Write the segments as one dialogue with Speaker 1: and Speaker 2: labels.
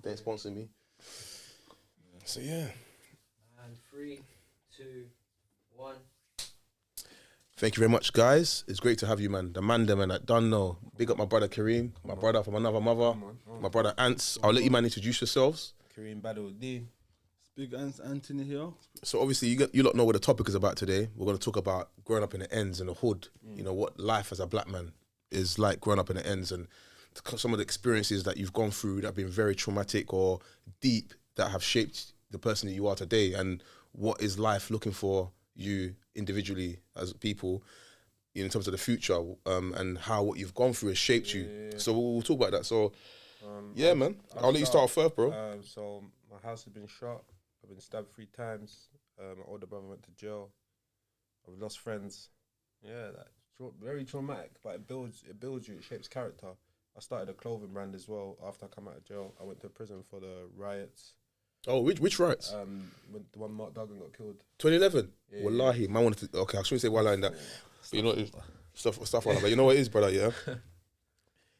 Speaker 1: They ain't sponsoring me. So yeah.
Speaker 2: And 3, 2, 1.
Speaker 1: Thank you very much, guys. It's great to have you, man. The man, them, and I don't know. Big up my brother Kareem, my brother from another mother, my brother Ants. I'll let you man introduce yourselves.
Speaker 3: Kareem Battle D.
Speaker 4: Big Ants Anthony here.
Speaker 1: So obviously you lot know what the topic is about today. We're going to talk about growing up in the ends and the hood. You know, what life as a black man is like growing up in the ends and some of the experiences that you've gone through that have been very traumatic or deep that have shaped the person that you are today, and what is life looking for you individually as people in terms of the future, and how what you've gone through has shaped you. So we'll talk about that. So man, I'll let you start off first, bro.
Speaker 3: So my house has been shot. I've been stabbed 3 times. My older brother went to jail. I've lost friends. Yeah, very traumatic, but it builds you. It shapes character. I started a clothing brand as well after I come out of jail. I went to prison for the riots.
Speaker 1: Oh, which riots?
Speaker 3: When the one Mark Duggan got killed.
Speaker 1: 2011.
Speaker 3: Yeah,
Speaker 1: Wallahi, man wanted to. Okay, I shouldn't say wallahi in that. But you know, stuff like that. But you know what it is, brother. Yeah,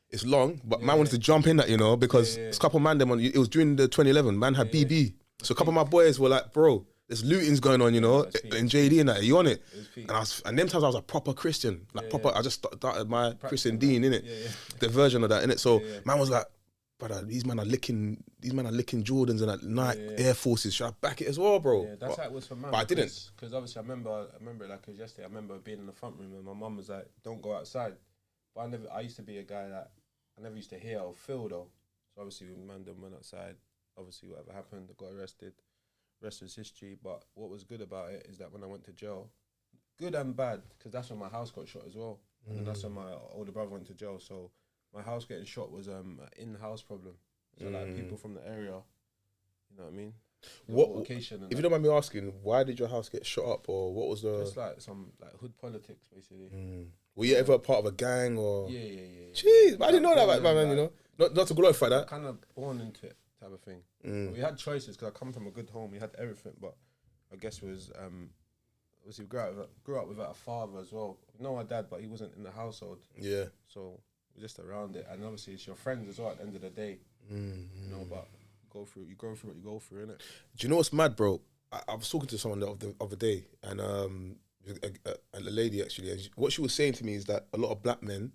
Speaker 1: it's long, but man wanted to jump in that, you know, because it's a couple of man them on. It was during the 2011. Man had BB, so a couple of my boys were like, bro, there's lootings going on, you know, in JD and that. Are you on it? And them times I was a proper Christian, like proper. I just started my Christian Dean in it, the version of that in it. So man was like, brother, these men are licking Jordans and that Nike Air Forces. Should I back it as well, bro?
Speaker 3: Yeah, that's how it was for man.
Speaker 1: But I didn't,
Speaker 3: because obviously I remember it like it was yesterday. I remember being in the front room and my mum was like, "Don't go outside." But I used to be a guy that I never used to hear or feel though. So obviously when man went outside, obviously whatever happened, I got arrested. Rest was history. But what was good about it is that when I went to jail, good and bad, because that's when my house got shot as well, and that's when my older brother went to jail. So my house getting shot was an in-house problem. So like people from the area, you know what I mean?
Speaker 1: What location? If you don't mind me asking, why did your house get shot up, or what was the?
Speaker 3: Just like some hood politics, basically.
Speaker 1: Were you ever part of a gang or?
Speaker 3: Yeah.
Speaker 1: Jeez, I didn't know that, man. You know, not to glorify that.
Speaker 3: Kind of born into it, type of thing. We had choices because I come from a good home. We had everything, but I guess it was obviously grew up without a father as well. We know my dad, but he wasn't in the household. Yeah. So we're just around it, and obviously it's your friends as well. At the end of the day, you know, but you go through what you go through, innit?
Speaker 1: Do you know what's mad, bro? I was talking to someone the other day, and a lady actually, and what she was saying to me is that a lot of black men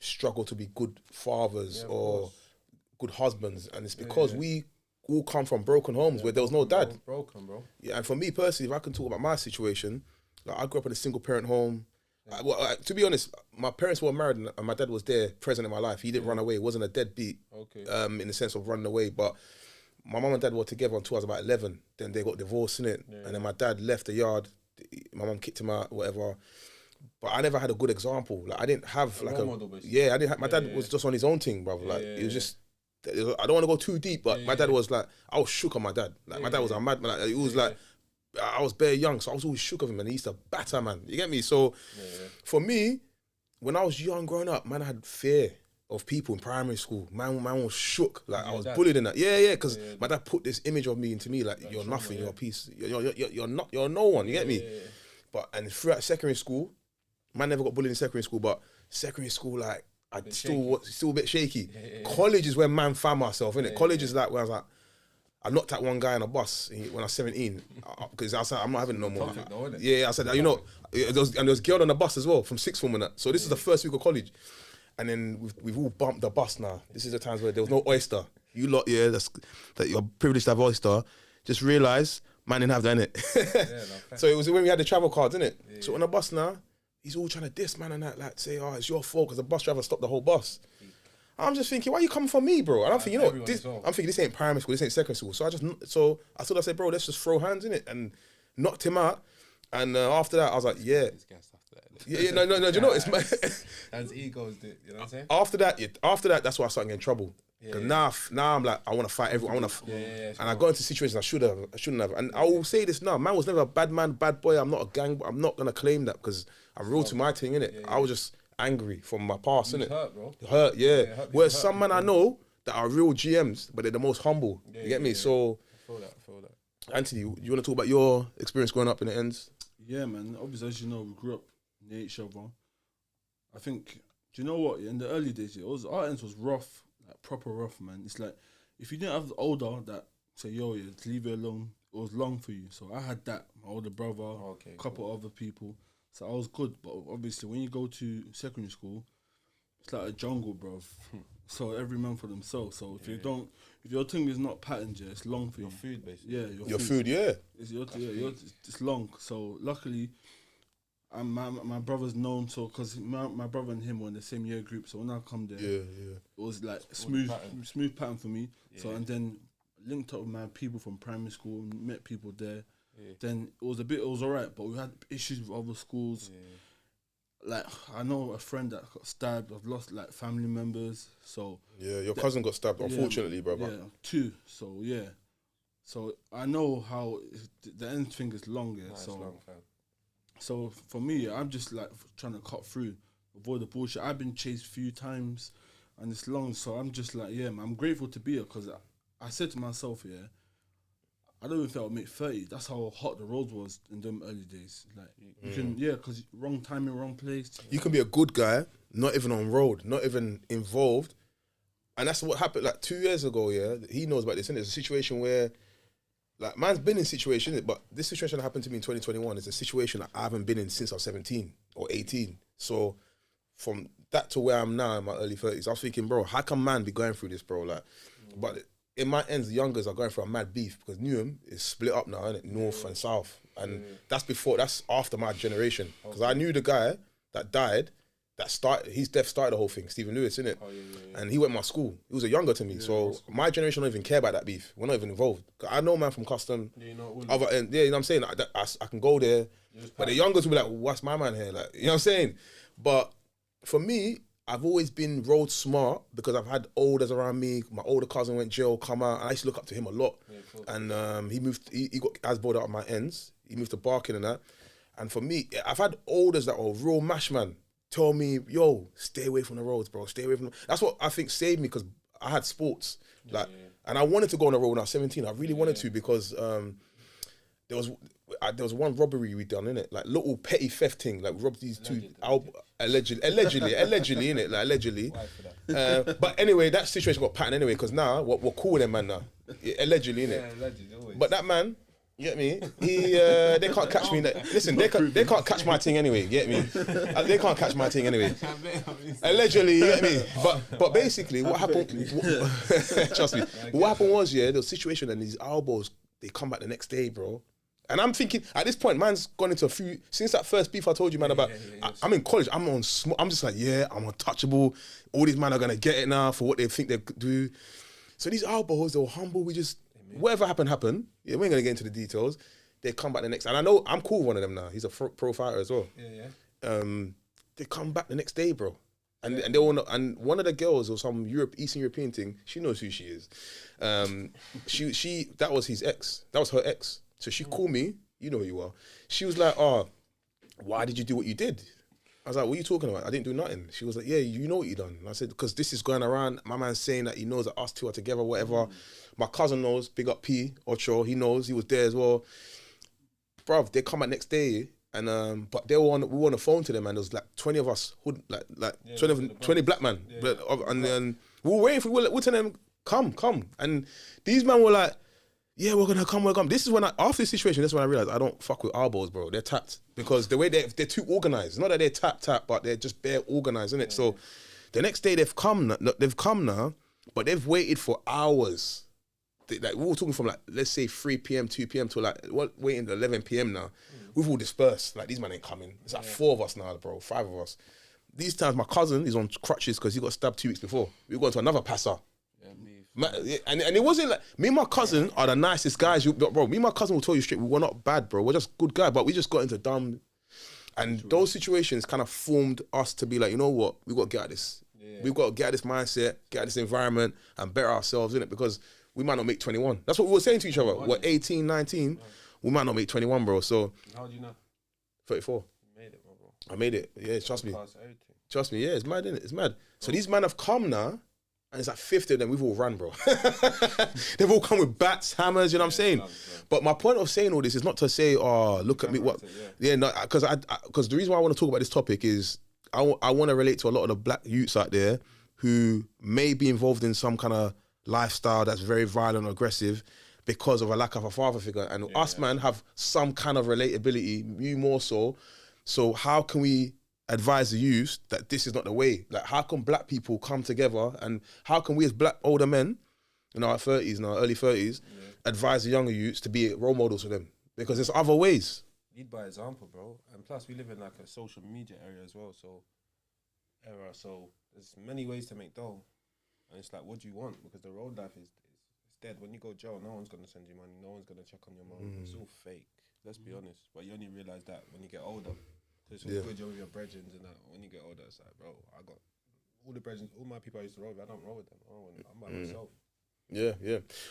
Speaker 1: struggle to be good fathers or good husbands, and it's because we all come from broken homes where there was no dad.
Speaker 3: Broken, bro.
Speaker 1: Yeah, and for me personally, if I can talk about my situation, like I grew up in a single parent home. To be honest, my parents were married and my dad was there, present in my life. He didn't run away. It wasn't a deadbeat, in the sense of running away. But my mum and dad were together until I was about 11. Then they got divorced, innit? And then my dad left the yard. My mum kicked him out, whatever. But I never had a good example. Like I didn't have like a model, basically. I didn't have, my dad was just on his own thing, brother. Like it was just, I don't want to go too deep, but my dad was like, I was shook on my dad. Like my dad was a madman. Like, it was like, I was bare young, so I was always shook of him, and he used to batter, man. You get me? So for me, when I was young growing up, man, I had fear of people in primary school. Man was shook. Like I was bullied in that. Because my dad put this image of me into me, like you're nothing, you're a piece, you're no one. You get me? But and throughout secondary school, man never got bullied in secondary school, but secondary school, like I still a bit shaky. College is where man found myself, innit? College is like where I was like, I knocked out one guy on a bus when I was 17 because I said, I'm not having it no more. I said, you know, there was a girl on the bus as well from sixth form and that. So this is the first week of college. And then we've all bumped the bus now. This is the times where there was no oyster. You lot, that you're privileged to have oyster. Just realise, man didn't have that, innit? So it was when we had the travel cards, innit? So on the bus now, he's all trying to diss man and that, like say, oh, it's your fault because the bus driver stopped the whole bus. I'm just thinking, why are you coming for me, bro? And I'm thinking, you know, I'm thinking this ain't primary school, this ain't secondary school. So I thought I said, bro, let's just throw hands in it, and knocked him out. And after that, I was like, no, do you know it's my
Speaker 3: that's egos, you know what I'm saying?
Speaker 1: After that, that's why I started getting in trouble. Because now I'm like, I want to fight everyone. And I got into situations I shouldn't have. And I will say this now, man was never a bad man, bad boy. I'm not a gang. I'm not gonna claim that because I'm real to my thing, innit? I was just angry from my past, innit?
Speaker 3: Hurt, bro.
Speaker 1: Hurt. Whereas some men I know that are real GMs, but they're the most humble. You get me? So
Speaker 3: I feel that.
Speaker 1: Anthony, you want to talk about your experience growing up in the ends?
Speaker 4: Yeah, man. Obviously, as you know, we grew up near each other. I think, do you know what? In the early days, our ends was rough, like proper rough, man. It's like if you didn't have the older that say, yo, yeah, leave it alone, it was long for you. So I had that, my older brother, a couple other people. So I was good. But obviously, when you go to secondary school, it's like a jungle, bro. So every man for themselves. So if if your thing is not patterned, it's long for
Speaker 3: your
Speaker 4: you.
Speaker 3: food, basically.
Speaker 4: Yeah,
Speaker 1: your food, yeah.
Speaker 4: It's long. So luckily, my brother's known. So because my brother and him were in the same year group. So when I come there, it was like smooth pattern for me. Yeah. So and then linked up with my people from primary school, met people there. Yeah. Then it was alright, but we had issues with other schools. Yeah. Like, I know a friend that got stabbed. I've lost, like, family members, so...
Speaker 1: Yeah, your cousin got stabbed, unfortunately, brother.
Speaker 4: Yeah, 2, so, yeah. So, I know how the end thing is long, yeah, so... Long, so, for me, I'm just, like, trying to cut through, avoid the bullshit. I've been chased a few times, and it's long, so I'm just like, yeah, man, I'm grateful to be here, because I said to myself, yeah, I don't even think I'll make 30. That's how hot the road was in them early days. Like, you can, because wrong timing, wrong place.
Speaker 1: You can be a good guy, not even on road, not even involved. And that's what happened, like, 2 years ago, yeah? He knows about this, and it's a situation where, like, man's been in situations, but this situation that happened to me in 2021 is a situation that I haven't been in since I was 17 or 18. So, from that to where I'm now in my early 30s, I was thinking, bro, how can man be going through this, bro? Like, but... in my ends, the youngers are going for a mad beef because Newham is split up now, isn't it? North and South. And that's after my generation. Because I knew the guy that died, his death started the whole thing, Stephen Lewis, innit? And he went to my school. He was a younger to me. So my generation don't even care about that beef. We're not even involved. I know man from custom. You know what I'm saying? I can go there. But the youngers will be like, what's my man here? Like, you know what I'm saying? But for me, I've always been road smart because I've had elders around me. My older cousin went jail, come out, and I used to look up to him a lot. And he got Asbod out of my ends. He moved to Barking and that. And for me, I've had elders that were real mash man tell me, yo, stay away from the roads, bro. Stay away from That's what I think saved me because I had sports. And I wanted to go on the road when I was 17. I really wanted to because there was one robbery we done, innit? Like little petty theft thing, like robbed these allegedly, innit? Like allegedly. But anyway, that situation got patterned anyway, because now we're cool with them man now. Allegedly, innit? Yeah, allegedly, always. But that man, you get me? They can't catch me. Listen, they can't catch my thing anyway, you get me? They can't catch my thing anyway. Allegedly, you get me? But basically, what happened, trust me, what happened was, there was a situation and these elbows, they come back the next day, bro. And I'm thinking, at this point, man's gone into a few, since that first beef I told you, man, about, I'm in college, I'm just like, I'm untouchable. All these men are going to get it now for what they think they could do. So these elbows, they were humble. Whatever happened. Yeah, we ain't going to get into the details. They come back the next, and I know I'm cool with one of them now. He's a pro fighter as well. They come back the next day, bro. And they all know, and one of the girls or some Eastern European thing, she knows who she is. She that was his ex. That was her ex. So she called me, you know who you are. She was like, why did you do what you did? I was like, what are you talking about? I didn't do nothing. She was like, yeah, you know what you done. And I said, because this is going around, my man's saying that he knows that us two are together, whatever. My cousin knows, big up P, Ocho, he knows, he was there as well. Bruv, they come back next day, and but we were on the phone to them, and there was like 20 of us, 20 black men. Yeah. And then we were waiting we're telling them, come. And these men were like, yeah, we're gonna come. This is when after this situation, that's when I realized I don't fuck with elbows, bro. They're tapped because the way they're too organized. Not that they're tap, but they're just bare organized, innit? So the next day they've come now, but they've waited for hours. Like we were talking from like, let's say 3 p.m, 2 p.m. to like waiting 11 p.m. now. We've all dispersed. Like these men ain't coming. It's like 4 of us now, bro. 5 of us. These times my cousin is on crutches because he got stabbed 2 weeks before. We got into another passer. And it wasn't like, me and my cousin are the nicest guys, bro. Me and my cousin will tell you straight, we're not bad, bro. We're just good guys, but we just got into dumb. And those situations kind of formed us to be like, you know what, we got to get out of this. Yeah. We've got to get out of this mindset, get out of this environment, and better ourselves in it because we might not make 21. That's what we were saying to each other. We're 18, 19. We might not make 21, bro. So.
Speaker 3: How old are you now?
Speaker 1: 34.
Speaker 3: You made it, bro.
Speaker 1: I made it. Yeah, trust me. Trust me. Yeah, it's mad, innit? It's mad. So these men have come now. And it's like 50 of them, we've all run, bro. They've all come with bats, hammers, you know what I'm saying? But my point of saying all this is not to say, look at me, what? No, because the reason why I want to talk about this topic is I want to relate to a lot of the black youths out there who may be involved in some kind of lifestyle that's very violent or aggressive because of a lack of a father figure. And us, man, have some kind of relatability, you more so. So how can we advise the youth that this is not the way? Like, how can black people come together, and how can we as black older men in our 30s, in our early 30s, advise the younger youths to be role models for them? Because there's other ways.
Speaker 3: Lead by example, bro. And plus, we live in like a social media area as well, so there's many ways to make dough. And it's like, what do you want? Because the road life is dead. When you go jail, no one's gonna send you money, no one's gonna check on your mom. It's all fake. Let's be honest. But you only realise that when you get older. So it's all good, you're with your brethren and that. When you get older, it's like, bro, I got all the brethren, all my people I used to roll with, I don't roll with them. I'm by myself.
Speaker 1: Yeah.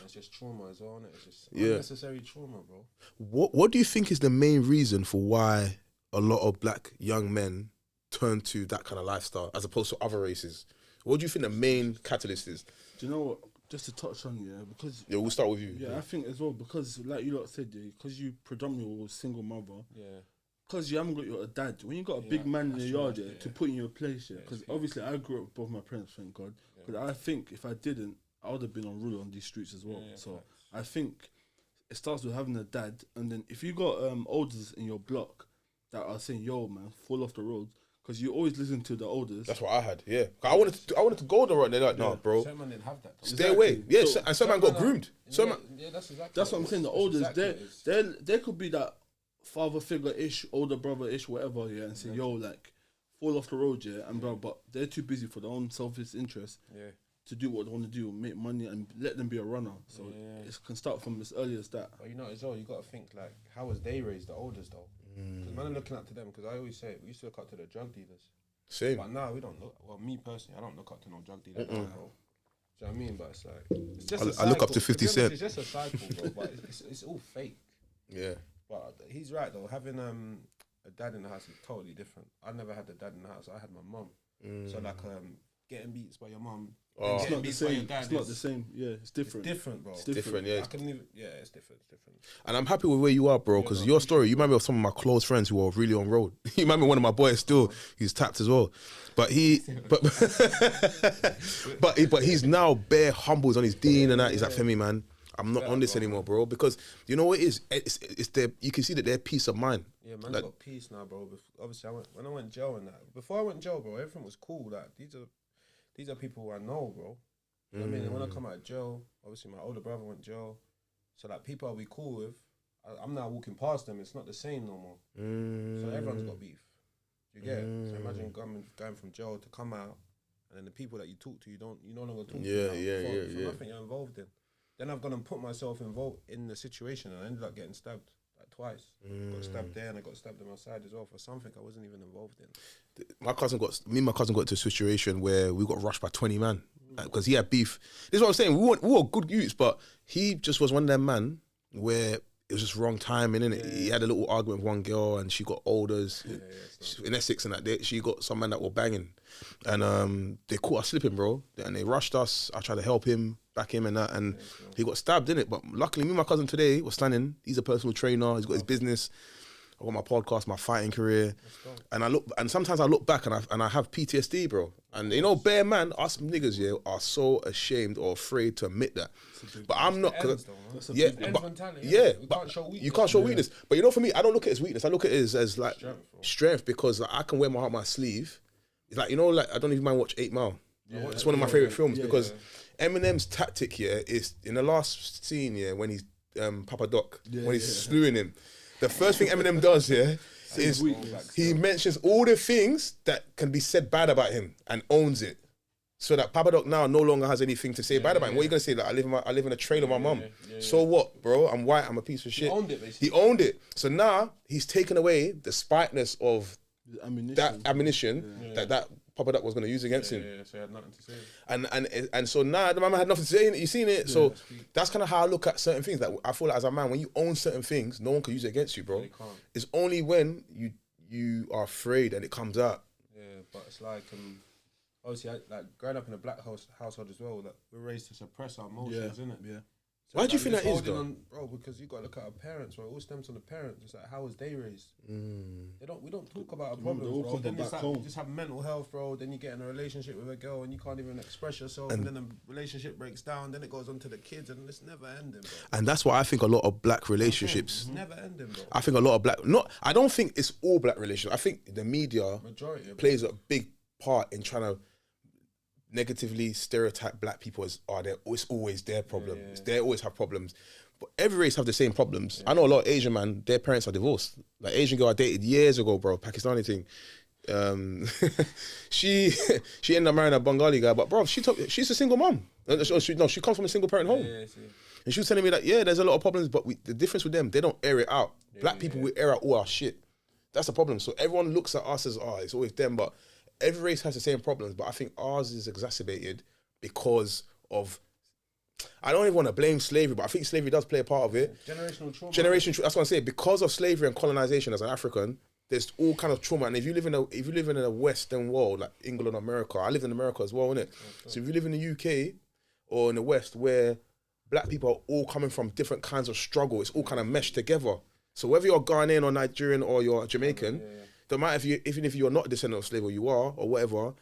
Speaker 3: It's just trauma as well, isn't it? It's just unnecessary trauma, bro.
Speaker 1: What do you think is the main reason for why a lot of black young men turn to that kind of lifestyle as opposed to other races? What do you think the main catalyst is?
Speaker 4: Do you know what? Just to touch on, because...
Speaker 1: Yeah, we'll start with you.
Speaker 4: Yeah, I think as well, because like you lot said, because you predominantly were a single mother, because you haven't got your dad, when you got a big man in the yard to put in your place, because obviously I grew up with both my parents, thank God, because I think if I didn't, I would have been on rule on these streets as well. So I think it starts with having a dad, and then if you got elders in your block that are saying, yo man, fall off the road, because you always listen to the elders.
Speaker 1: That's what I had, I wanted to go the road, and they're like, no, bro.
Speaker 3: Some man didn't have that.
Speaker 1: Stay away. Yeah, and some man got groomed.
Speaker 4: That's what I'm saying. The elders, they could be that father figure-ish, older brother-ish, whatever, and say, yo, like, fall off the road, and bro, but they're too busy for their own selfish interest to do what they want to do, make money, and let them be a runner. So it can start from as early as that.
Speaker 3: But you know, as well, you got to think, like, how was they raised, the elders, though? Because man, I'm looking up to them, because I always say, we used to look up to the drug dealers.
Speaker 1: Same.
Speaker 3: But now we don't look, well, me personally, I don't look up to no drug dealer now, bro. Do you know what I mean? But it's like, it's just a cycle.
Speaker 1: I look up to 50 Cent.
Speaker 3: It's just a cycle, bro, but it's all fake.
Speaker 1: Yeah.
Speaker 3: But he's right, though. Having a dad in the house is totally different. I never had a dad in the house. I had my mum. So, like, getting beats by your mum.
Speaker 4: It's not the same. It's not the same. Yeah, it's different.
Speaker 3: It's different, bro.
Speaker 1: It's different, yeah.
Speaker 3: It's different. It's different.
Speaker 1: And I'm happy with where you are, bro, because your story, you remind me of some of my close friends who are really on road. You remind me of one of my boys still, he's tapped as well. But but he's now bare humbles on his dean and that. He's like, Femi, man, I'm not on this anymore, bro, because you know what it is? It's their, you can see that they're peace of mind.
Speaker 3: Yeah, man's got peace now, bro. Obviously, when I went jail and that, before I went jail, bro, everything was cool. Like, these are people who I know, bro. You know what I mean? And when I come out of jail, obviously my older brother went jail. So like people I'll be cool with, I'm now walking past them, it's not the same no more. So everyone's got beef. You get it? So imagine going from jail to come out, and then the people that you talk to, you no longer talk to for nothing you're involved in. Then I've gone and put myself involved in the situation, and I ended up getting stabbed like twice. Got stabbed there, and I got stabbed on my side as well for something I wasn't even involved in.
Speaker 1: My cousin got into a situation where we got rushed by 20 man because he had beef. This is what I'm saying. We were good youths, but he just was one of them man where it was just wrong timing, innit? He had a little argument with one girl, and she got older in Essex, and that she got some man that were banging, and they caught us slipping, bro, and they rushed us. I tried to help him, back him, and that, and he got stabbed, innit? But luckily, me and my cousin today was standing. He's a personal trainer. He's got his business. I got my podcast, my fighting career, and sometimes I look back and I have PTSD, bro. And you know, bare man, us niggas are so ashamed or afraid to admit that. But I'm not. You can't show weakness. But you know, for me, I don't look at it as weakness. I look at it as like strength, because like, I can wear my heart on my sleeve. It's like, you know, like I don't even mind watch 8 Mile. It's one of my favorite films because Eminem's tactic here is in the last scene when he's Papa Doc when he's slewing him. The first thing Eminem does is he mentions all the things that can be said bad about him and owns it, so that Papa Doc now no longer has anything to say bad about him. What are you gonna say? Like, I live in a trailer with my mum. So what, bro? I'm white. I'm a piece of shit.
Speaker 3: He owned it, basically.
Speaker 1: He owned it. So now he's taken away the spiteness of that ammunition that Papa Doc was going to use against him.
Speaker 3: Yeah, so he had nothing to say.
Speaker 1: And so now the man had nothing to say. You seen it? So that's kind of how I look at certain things. Like, I feel like as a man, when you own certain things, no one can use it against you, bro.
Speaker 3: They can't.
Speaker 1: It's only when you are afraid and it comes out.
Speaker 3: Yeah, but it's like obviously, like growing up in a black household as well, that we're raised to suppress our emotions, innit?
Speaker 4: Yeah.
Speaker 3: So
Speaker 1: Why do you think that is, though?
Speaker 3: Bro, because you got to look at our parents, bro. It all stems from the parents. It's like, how was they raised? We don't talk about our problems, bro. Then it's like, you just have mental health, bro. Then you get in a relationship with a girl and you can't even express yourself. And then the relationship breaks down. Then it goes on to the kids and it's never ending, bro.
Speaker 1: And that's why I think a lot of black relationships...
Speaker 3: Never ending, bro.
Speaker 1: I think a lot of black... I don't think it's all black relationships. I think the media plays a big part in trying to negatively stereotype black people as, it's always their problem. Yeah. They always have problems. But every race have the same problems. Yeah. I know a lot of Asian man, their parents are divorced. Like Asian girl I dated years ago, bro, Pakistani thing. She ended up marrying a Bengali guy, but bro, she's a single mom. She comes from a single parent home. Yeah. And she was telling me that, there's a lot of problems, but the difference with them, they don't air it out. Black people, we air out all our shit. That's the problem. So everyone looks at us as, it's always them, but every race has the same problems. But I think ours is exacerbated because of, I don't even want to blame slavery, but I think slavery does play a part of it.
Speaker 3: Generational trauma.
Speaker 1: That's what I'm saying. Because of slavery and colonization as an African, there's all kind of trauma. And if you live in a Western world, like England, America, I live in America as well, innit? Okay. So if you live in the UK or in the West where black people are all coming from different kinds of struggle, it's all kind of meshed together. So whether you're Ghanaian or Nigerian or you're Jamaican, don't matter even if you're not a descendant of slave or you are or whatever,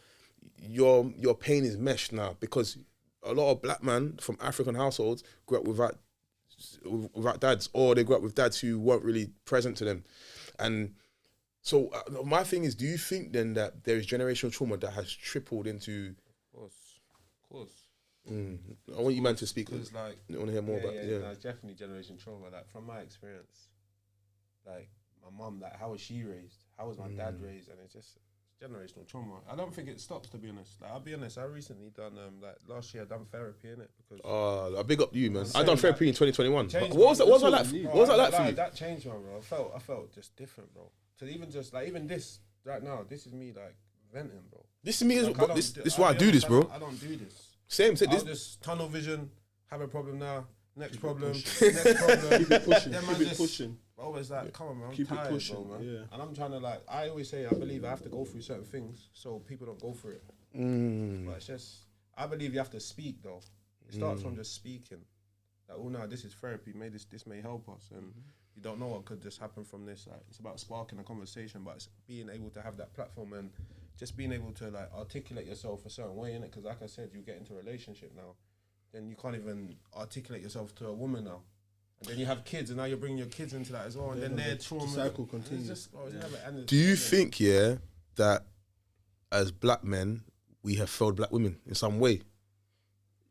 Speaker 1: your pain is meshed now because a lot of black men from African households grew up without dads, or they grew up with dads who weren't really present to them. And so my thing is, do you think then that there is generational trauma that has tripled into...
Speaker 3: Of course.
Speaker 1: I want you man to speak. Because I want to hear more about it.
Speaker 3: Yeah, it's definitely generational trauma. Like from my experience, like my mum, like how was she raised? How was my dad raised? And it's just generational trauma. I don't think it stops, to be honest. Like I'll be honest, I recently done like last year I done therapy in it because
Speaker 1: I big up you, man. I done therapy in 2021. What was that like for you?
Speaker 3: That changed, man, bro. I felt just different, bro. So even this right now, this is me like venting, bro.
Speaker 1: This is me this is why I do this, bro.
Speaker 3: I don't do this.
Speaker 1: Same.
Speaker 3: I'll just tunnel vision, have a problem now, next problem. Keep it pushing. Always like, come on, man. I'm tired, pushing, bro, man. Yeah. And I'm trying to like, I always say, I believe I have to go through certain things so people don't go through it. But it's just, I believe you have to speak though. It starts from just speaking. Like, oh no, this is therapy. Maybe this may help us, and you don't know what could just happen from this. Like, it's about sparking a conversation, but it's being able to have that platform and just being able to like articulate yourself a certain way in it. Because like I said, you get into a relationship now, then you can't even articulate yourself to a woman now. And then you have kids, and now you're bringing your kids into that as well, and then their trauma. The cycle continues.
Speaker 1: Do you think, that as black men, we have failed black women in some way?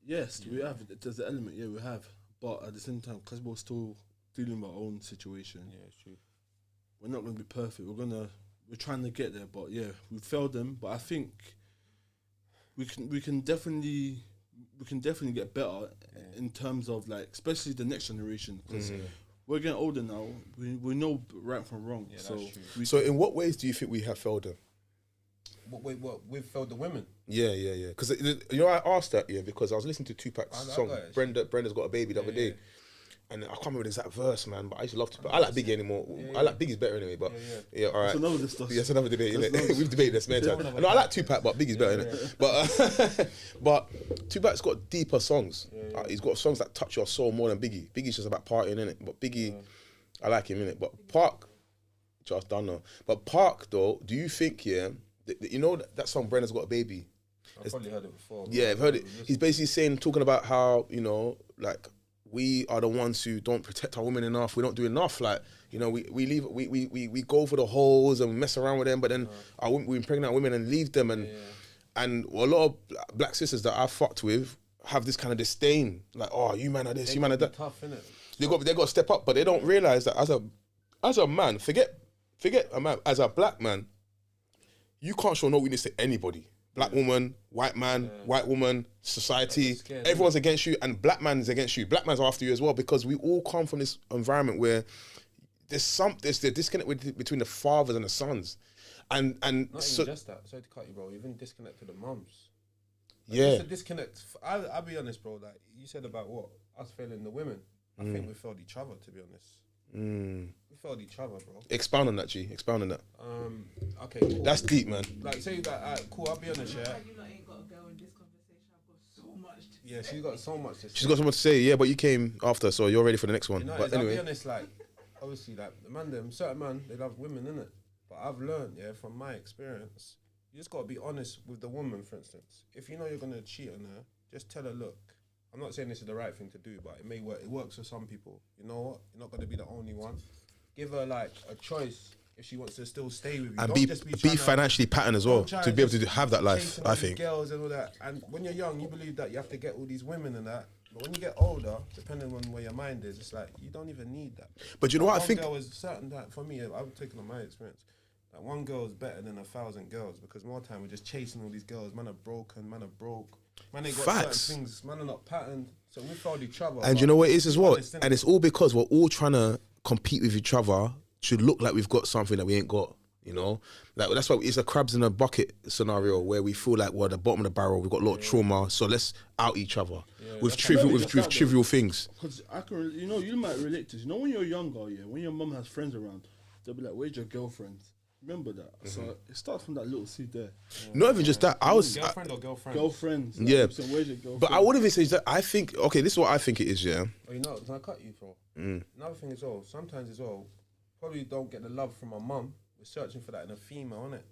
Speaker 4: Yes, we have. There's the element, we have. But at the same time, because we're still dealing with our own situation,
Speaker 3: it's true.
Speaker 4: We're not going to be perfect. We're trying to get there, but we failed them. But I think we can definitely get better in terms of like, especially the next generation, because we're getting older now. We know right from wrong. Yeah,
Speaker 1: so in what ways do you think we have failed them?
Speaker 3: What we've failed the women?
Speaker 1: Yeah. Because I asked that because I was listening to Tupac's song. Brenda's Got a Baby the other day. And I can't remember the exact verse, man, but I used to love Tupac. I like Biggie anymore. I like Biggie's better anyway, but all right. That's another debate, innit? We've debated this many times. No, I like Tupac, but Biggie's better, innit? But Tupac's got deeper songs. He's got songs that touch your soul more than Biggie. Biggie's just about partying, innit? But Biggie, I like him, innit? But Park, just don't know. But Park, though, do you think, you know that song, Brenda's Got a Baby?
Speaker 3: I've probably heard it before.
Speaker 1: Yeah, I've heard it. He's basically talking about how, like, we are the ones who don't protect our women enough. We don't do enough. Like, we go for the holes and we mess around with them, but then we impregnate women and leave them. And a lot of black sisters that I fucked with have this kind of disdain. Like, oh, you man are this, you man are that.
Speaker 3: Tough, innit?
Speaker 1: They got to step up, but they don't realize that as a man, forget a man, as a black man, you can't show no weakness to anybody. Black woman, white man, white woman, society, everyone's against you, and black man is against you. Black man's after you as well, because we all come from this environment where there's the disconnect between the fathers and the sons. And
Speaker 3: not even just that, sorry to cut you, bro, even disconnect to the mums. Like,
Speaker 1: it's
Speaker 3: a disconnect. I'll be honest, bro, like you said about us failing the women. I think we failed each other, to be honest. We failed each other, bro.
Speaker 1: Expound on that, G. Expound on that.
Speaker 3: Okay, cool.
Speaker 1: That's deep, man.
Speaker 3: Like, say that, cool, I'll be honest,
Speaker 2: You ain't got to go in this conversation. I've got so much to
Speaker 3: Yeah, she's got so much to say.
Speaker 1: She's got so much to say, yeah, but you came after, so you're ready for the next one.
Speaker 3: You know,
Speaker 1: But anyway.
Speaker 3: I'll be honest, like, obviously, like, certain man, they love women, innit? But I've learned, yeah, from my experience, you just got to be honest with the woman, for instance. If you know you're going to cheat on her, just tell her, look, I'm not saying this is the right thing to do, but it may work. It works for some people. You know what? You're not going to be the only one. Give her, like, a choice if she wants to still stay with you.
Speaker 1: And
Speaker 3: Don't
Speaker 1: be financially patterned as well to be able to have that life, I think.
Speaker 3: Girls and all that. And when you're young, you believe that you have to get all these women and that. But when you get older, depending on where your mind is, it's like you don't even need that.
Speaker 1: But you know what I think?
Speaker 3: One girl is certain that for me, I've taken on my experience. That one girl is better than 1,000 girls because more time we're just chasing all these girls. Man are broken, man are broke. Man ain't got
Speaker 1: Facts.
Speaker 3: certain things. Man are not patterned. So we found each other.
Speaker 1: And you know what it is as well? And it's all because we're all trying to compete with each other to look like we've got something that we ain't got. You know, like that's why it's a crabs in a bucket scenario where we feel like we're at the bottom of the barrel. We've got a lot of trauma, so let's out each other with trivial things.
Speaker 4: Because I can, you know, you might relate to this. You know, when you're younger, yeah, when your mum has friends around, they'll be like, "Where's your girlfriend?" Remember that. So it starts from that little seed there.
Speaker 1: Not even just that. I was
Speaker 3: girlfriend or girlfriend.
Speaker 4: Girlfriends.
Speaker 1: Like, yeah.
Speaker 4: So where's your girlfriend?
Speaker 1: But I would have said that. I think okay. This is what I think it is. Yeah.
Speaker 3: Oh, you know, can I cut you, bro? Another thing as well. Sometimes as well, probably don't get the love from my mum. We're searching for that in a female, innit?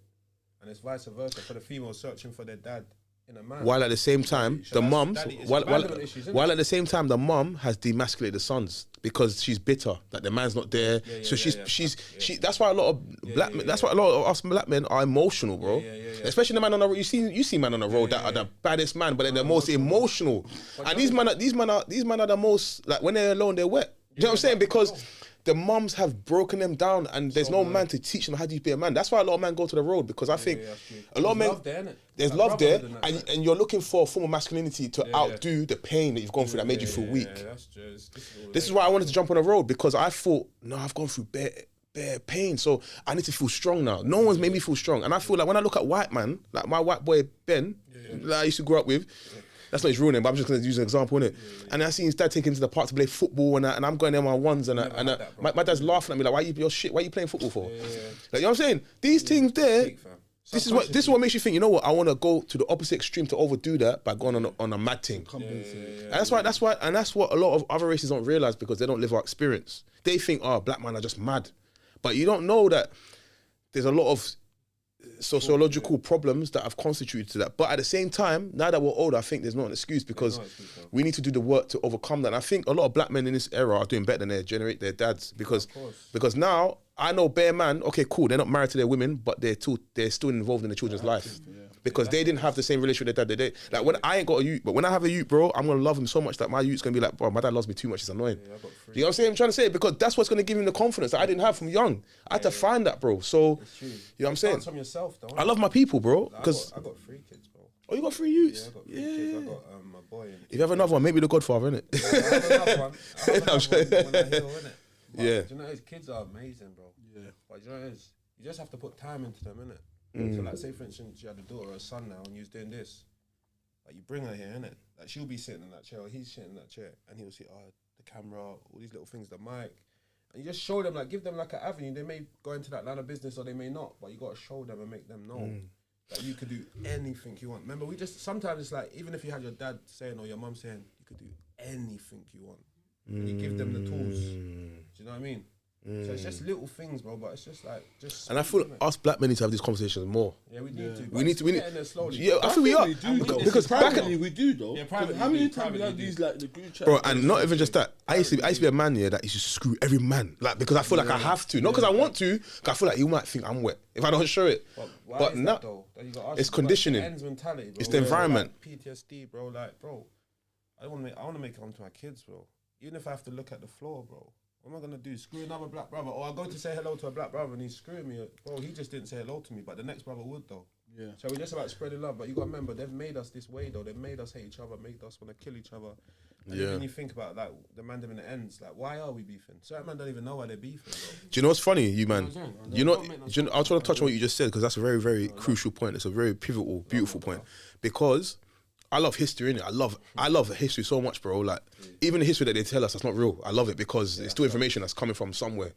Speaker 3: And it's vice versa for the female searching for their dad in a man.
Speaker 1: While at the same time, the mums, while at the same time, the mum has demasculated the sons because she's bitter that the man's not there. So she's that's why a lot of black men, that's why a lot of us black men are emotional, bro. Especially the man on the road. You see man on the road that are the baddest man, but they're the most emotional. And these men are the most, like, when they're alone, they're wet. You know what I'm saying? Because the mums have broken them down and there's no man to teach them how to be a man. That's why a lot of men go to the road, because I think a lot of men, there's love there, and you're looking for a form of masculinity to outdo the pain that you've gone through that made you feel weak. This is why I wanted to jump on the road, because I thought, no, I've gone through bare pain, so I need to feel strong now. No one's made me feel strong. And I feel like when I look at white man, like my white boy Ben, that I used to grow up with, that's not his real name, but I'm just going to use an example, innit? And I see his dad taking him to the park to play football, and I'm going there on my ones, and my dad's laughing at me like, why are you playing football for? Like, you know what I'm saying? These things there, this is what makes you think, you know what, I want to go to the opposite extreme to overdo that by going on a mad thing. And that's why, and that's what a lot of other races don't realise, because they don't live our experience. They think, oh, black men are just mad. But you don't know that there's a lot of sociological problems that have constituted to that. But at the same time, now that we're older, I think there's not an excuse, because we need to do the work to overcome that. And I think a lot of black men in this era are doing better than their dads, because now I know bare man, okay, cool, they're not married to their women, but they're still involved in the children's life. Because they didn't have the same relationship with their dad. Like, when I ain't got a youth, but when I have a youth, bro, I'm gonna love him so much that my youth's gonna be like, bro, my dad loves me too much, it's annoying. You know what I'm saying? I'm trying to say, because that's what's gonna give him the confidence that I didn't have from young. I had to find that, bro. So, you know what I'm saying?
Speaker 3: From yourself, though.
Speaker 1: I love my people, bro. Because
Speaker 3: I got 3 kids, bro.
Speaker 1: Oh, you got 3 youths?
Speaker 3: Yeah, I got 3 kids. I got my boy.
Speaker 1: If you have another one, make me the godfather, innit?
Speaker 3: I have another one. I have another one when I heal, innit? But,
Speaker 1: yeah.
Speaker 3: Do you know, his kids are amazing, bro. Yeah. But you know what it is? You just have to put time into them, innit? So, like, say for instance, you had a daughter or a son now, and you was doing this. Like, you bring her here, innit? Like, she'll be sitting in that chair, or he's sitting in that chair, and he'll see, the camera, all these little things, the mic. And you just show them, like, give them like an avenue. They may go into that line of business, or they may not, but you got to show them and make them know that you could do anything you want. Remember, sometimes it's like, even if you had your dad saying or your mum saying, you could do anything you want. And you give them the tools. Do you know what I mean? So it's just little things, bro, but it's just like, and
Speaker 1: I feel like us black men need to have these conversations more.
Speaker 3: Yeah, we need to.
Speaker 1: We need
Speaker 3: to slowly.
Speaker 1: Yeah, I think we are.
Speaker 4: We do, though. Because privately we do, though. Yeah, privately. How many times we have these, like, the group chat?
Speaker 1: Bro, and not even just that. I used to be a man, that used to screw every man, like, because I feel like I have to, not because I want to. Because I feel like you might think I'm wet if I don't show it. But now, it's conditioning. It's the environment.
Speaker 3: PTSD, bro. Like, bro, I want to make it onto my kids, bro. Even if I have to look at the floor, bro. What am I gonna do? Screw another black brother? Or I go to say hello to a black brother and he's screwing me. Bro, he just didn't say hello to me, but the next brother would, though. Yeah. So we're just about spreading love. But you got to remember, they've made us this way, though. They've made us hate each other, made us want to kill each other. And even you think about, like, the man them in the ends, like, why are we beefing? Certain men don't even know why they're beefing, bro.
Speaker 1: Do you know what's funny, you man? I was trying to touch on what you just said, because that's a very, very crucial point. It's a very pivotal, beautiful point. Because I love history, innit? I love history so much, bro. Like, even the history that they tell us, that's not real. I love it because it's still information that's coming from somewhere,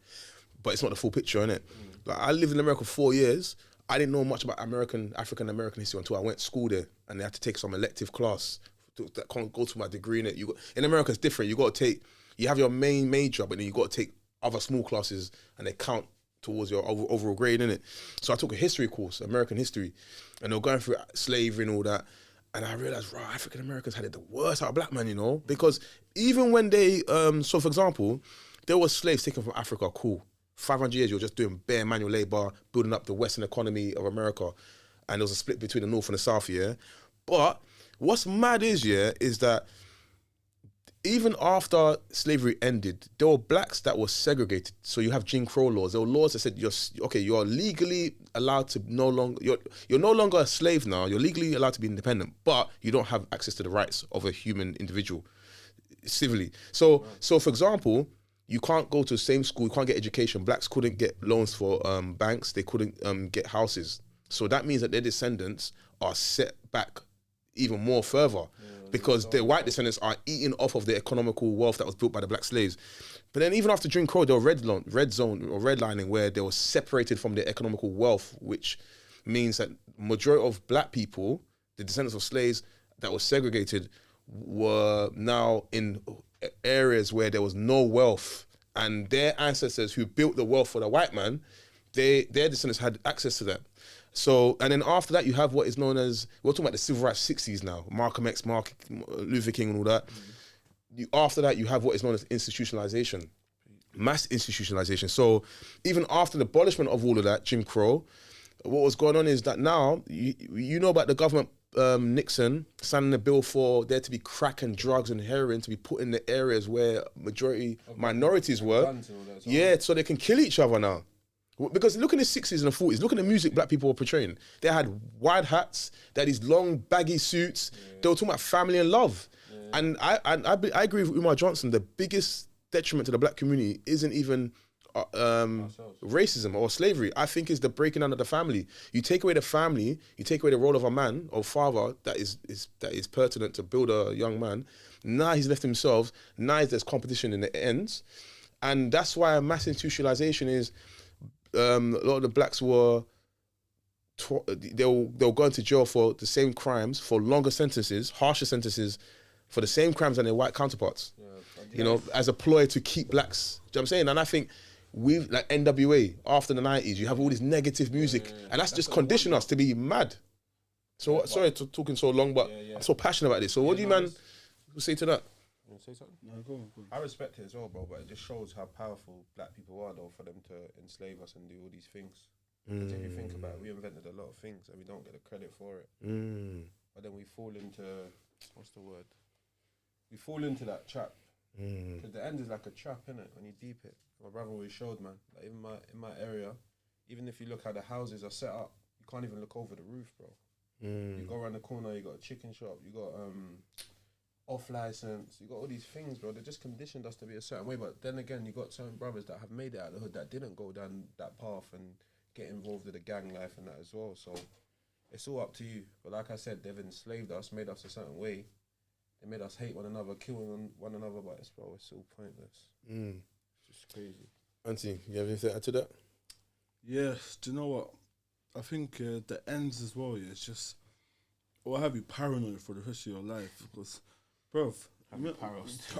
Speaker 1: but it's not the full picture, innit? Like, I lived in America for 4 years. I didn't know much about African American history until I went to school there, and they had to take some elective class that can't go to my degree in it. In America, it's different. You have your main major, but then you got to take other small classes, and they count towards your overall grade, innit? So I took a history course, American history, and they were going through slavery and all that. And I realised, right, African Americans had it the worst out of black man, you know? Because even when they, so for example, there were slaves taken from Africa, cool. 500 years, you're just doing bare manual labour, building up the Western economy of America. And there was a split between the North and the South, yeah? But what's mad is that even after slavery ended, there were blacks that were segregated. So you have Jim Crow laws. There were laws that said, you're legally allowed to you're no longer a slave now. You're legally allowed to be independent, but you don't have access to the rights of a human individual civilly. So for example, you can't go to the same school, you can't get education. Blacks couldn't get loans for banks. They couldn't get houses. So that means that their descendants are set back even more further, because their white descendants are eating off of the economical wealth that was built by the black slaves. But then even after Jim Crow, there were red zone or redlining, where they were separated from their economical wealth, which means that majority of black people, the descendants of slaves that were segregated, were now in areas where there was no wealth, and their ancestors who built the wealth for the white man, their descendants had access to that. So, and then after that, you have what is known as, we're talking about the civil rights 60s now, Malcolm X, Luther King and all that. After that, you have what is known as institutionalization, mass institutionalization. So even after the abolishment of all of that, Jim Crow, what was going on is that now, you know about the government, Nixon signing a bill for there to be crack and drugs and heroin to be put in the areas where minorities were. Yeah, so they can kill each other now. Because look in the 60s and the 40s, look at the music black people were portraying. They had wide hats, they had these long baggy suits, they were talking about family and love. And I agree with Umar Johnson, the biggest detriment to the black community isn't even racism or slavery. I think it's the breaking down of the family. You take away the family, you take away the role of a man or father that is pertinent to build a young man. Now he's left himself, now there's competition in the ends. And that's why mass institutionalization is, a lot of the blacks were, they were going to jail for the same crimes, for longer sentences, harsher sentences, for the same crimes than their white counterparts. You know, as a ploy to keep blacks. Do you know what I'm saying? And I think we've, like NWA, after the 90s, you have all this negative music, and that's just conditioned us to be mad. So, sorry to talking so long, but I'm so passionate about this. So what do you, man, say to that?
Speaker 3: You want to say something? No, go on. I respect it as well, bro, but it just shows how powerful black people are, though, for them to enslave us and do all these things. Because if you think about it, we invented a lot of things and we don't get the credit for it. But then we fall into, what's the word? We fall into that trap. Because the end is like a trap, innit? When you deep it. My brother always showed, man. Like in my area, even if you look how the houses are set up, you can't even look over the roof, bro. You go around the corner, you got a chicken shop, you got off license, you got all these things, bro. They just conditioned us to be a certain way. But then again, you got certain brothers that have made it out of the hood that didn't go down that path and get involved with the gang life and that as well. So it's all up to you. But like I said, they've enslaved us, made us a certain way. They made us hate one another, kill one another. But it's all pointless. It's just crazy.
Speaker 1: Auntie, you have anything to add to that?
Speaker 4: Yes. Do you know what? I think the ends as well. Yeah, it's just, or have you paranoid for the rest of your life, because, bruv,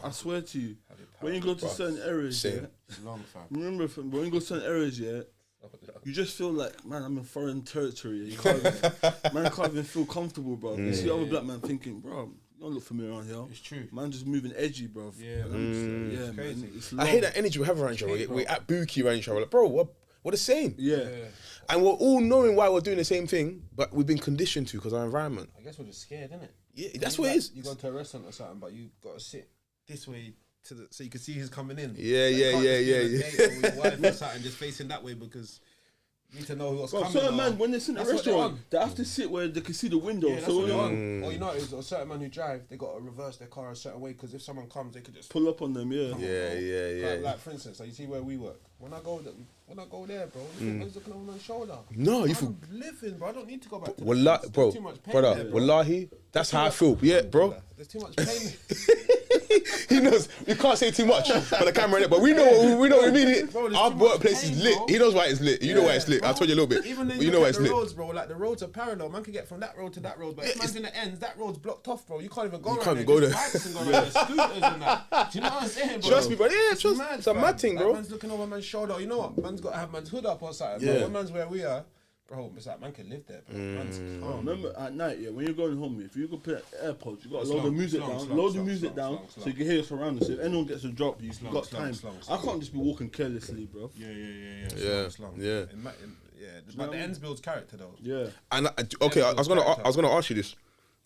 Speaker 4: I swear to you, when you go to certain areas,
Speaker 3: it's long, fam.
Speaker 4: Remember, when you go to certain areas, you just feel like, man, I'm in foreign territory. You can't man can't even feel comfortable, bro. You see other black man thinking, bro, you don't look familiar around here.
Speaker 3: It's true.
Speaker 4: Man just moving edgy, bro.
Speaker 3: Yeah,
Speaker 4: it's
Speaker 3: crazy.
Speaker 4: Man, it's
Speaker 1: I hate that energy we have around each other. We're at Buki around each other. Like, bro, we're the same.
Speaker 4: Yeah.
Speaker 1: And we're all knowing why we're doing the same thing, but we've been conditioned to because our environment.
Speaker 3: I guess we're just scared, innit?
Speaker 1: Yeah, that's what it is.
Speaker 3: You go to a restaurant or something, but you got to sit this way so you can see who's coming in.
Speaker 1: Yeah.
Speaker 3: Or something, just facing that way because you need to know what's coming.
Speaker 4: Certain man, when they sit in a restaurant, they have to sit where they can see the window.
Speaker 3: Yeah, so or you know, it's a certain man who drive, they got to reverse their car a certain way because if someone comes, they could just
Speaker 4: pull up on them.
Speaker 1: Yeah.
Speaker 3: Like for instance, like you see where we work. When I go there, bro, man's looking over my shoulder.
Speaker 1: No, you
Speaker 3: I'm living, bro. I don't need to go back to
Speaker 1: Wallahi, bro,
Speaker 3: too much pain
Speaker 1: brother,
Speaker 3: there, bro.
Speaker 1: Wallahi, that's how I feel. Yeah, bro.
Speaker 3: There's too much pain.
Speaker 1: He knows. We can't say too much for the camera in it, but we know what we mean.
Speaker 3: Bro,
Speaker 1: Our workplace is lit.
Speaker 3: bro.
Speaker 1: He knows why it's lit. You know why it's lit.
Speaker 3: Bro,
Speaker 1: I told you a little bit.
Speaker 3: Even then,
Speaker 1: You know why it's
Speaker 3: the
Speaker 1: lit.
Speaker 3: roads, bro. Like the roads are parallel. Man can get from that road to that road, but if man's in the ends, that road's blocked off, bro. You can't even go.
Speaker 1: You can't even go there.
Speaker 3: Bikes can go around there, scooters and that. Do you know what I'm saying, bro?
Speaker 1: Trust me, bro. Yeah, trust.
Speaker 3: mad,
Speaker 1: It's a
Speaker 3: fam.
Speaker 1: mad thing,
Speaker 3: Like,
Speaker 1: bro.
Speaker 3: man's looking over man's shoulder. You know what? Man's got to have man's hood up or something.
Speaker 1: Yeah.
Speaker 3: Bro. When man's where we are, bro, it's like man can live there, bro. Man's calm.
Speaker 4: Remember at night, yeah, when you're going home, if you go put AirPods, you got to
Speaker 3: Slung,
Speaker 4: load the music
Speaker 3: slung,
Speaker 4: down,
Speaker 3: slung,
Speaker 4: load the
Speaker 3: slung,
Speaker 4: music
Speaker 3: slung,
Speaker 4: down,
Speaker 3: slung,
Speaker 4: so
Speaker 3: slung.
Speaker 4: you can hear your surroundings. So if anyone gets a drop, you've
Speaker 3: Slung,
Speaker 4: got
Speaker 3: slung,
Speaker 4: time.
Speaker 3: slung,
Speaker 4: I
Speaker 3: slung.
Speaker 4: can't just be walking carelessly, bro.
Speaker 3: Yeah.
Speaker 1: Yeah,
Speaker 3: Slung.
Speaker 1: yeah.
Speaker 3: Yeah, but the ends builds character though.
Speaker 4: Yeah.
Speaker 1: And okay, I was gonna ask you this: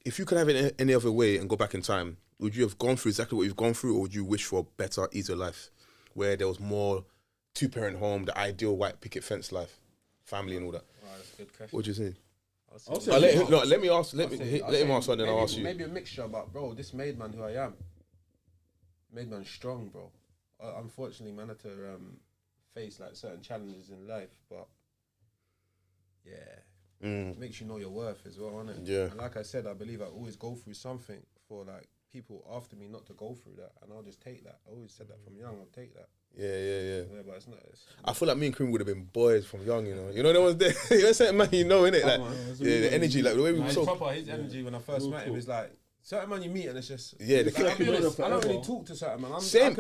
Speaker 1: if you could have it any other way and go back in time, would you have gone through exactly what you've gone through, or would you wish for a better, easier life, where there was more two-parent home, the ideal white picket fence life, family and all that?
Speaker 3: That's a good question.
Speaker 1: What do you say?
Speaker 3: I'll say
Speaker 1: Let him ask. Let
Speaker 3: I'll
Speaker 1: him answer, and then I'll ask you.
Speaker 3: Maybe a mixture, but bro, this made man who I am. Made man strong, bro. Unfortunately, man had to face like certain challenges in life, but yeah, it makes you know your worth as well, innit?
Speaker 1: Yeah.
Speaker 3: And like I said, I believe I always go through something for like people after me not to go through that, and I'll just take that. I always said that from young. I'll take that.
Speaker 1: Yeah.
Speaker 3: Yeah, but it's not.
Speaker 1: I feel like me and Cream would have been boys from young, you know. You know, there was there. You know, certain man, you know, innit? Like, yeah, the energy, like the way we were
Speaker 3: His
Speaker 1: so.
Speaker 3: proper, his energy when I first met him is like certain man you meet and it's just
Speaker 1: Yeah,
Speaker 3: like, I'll be honest, I don't really talk to certain man.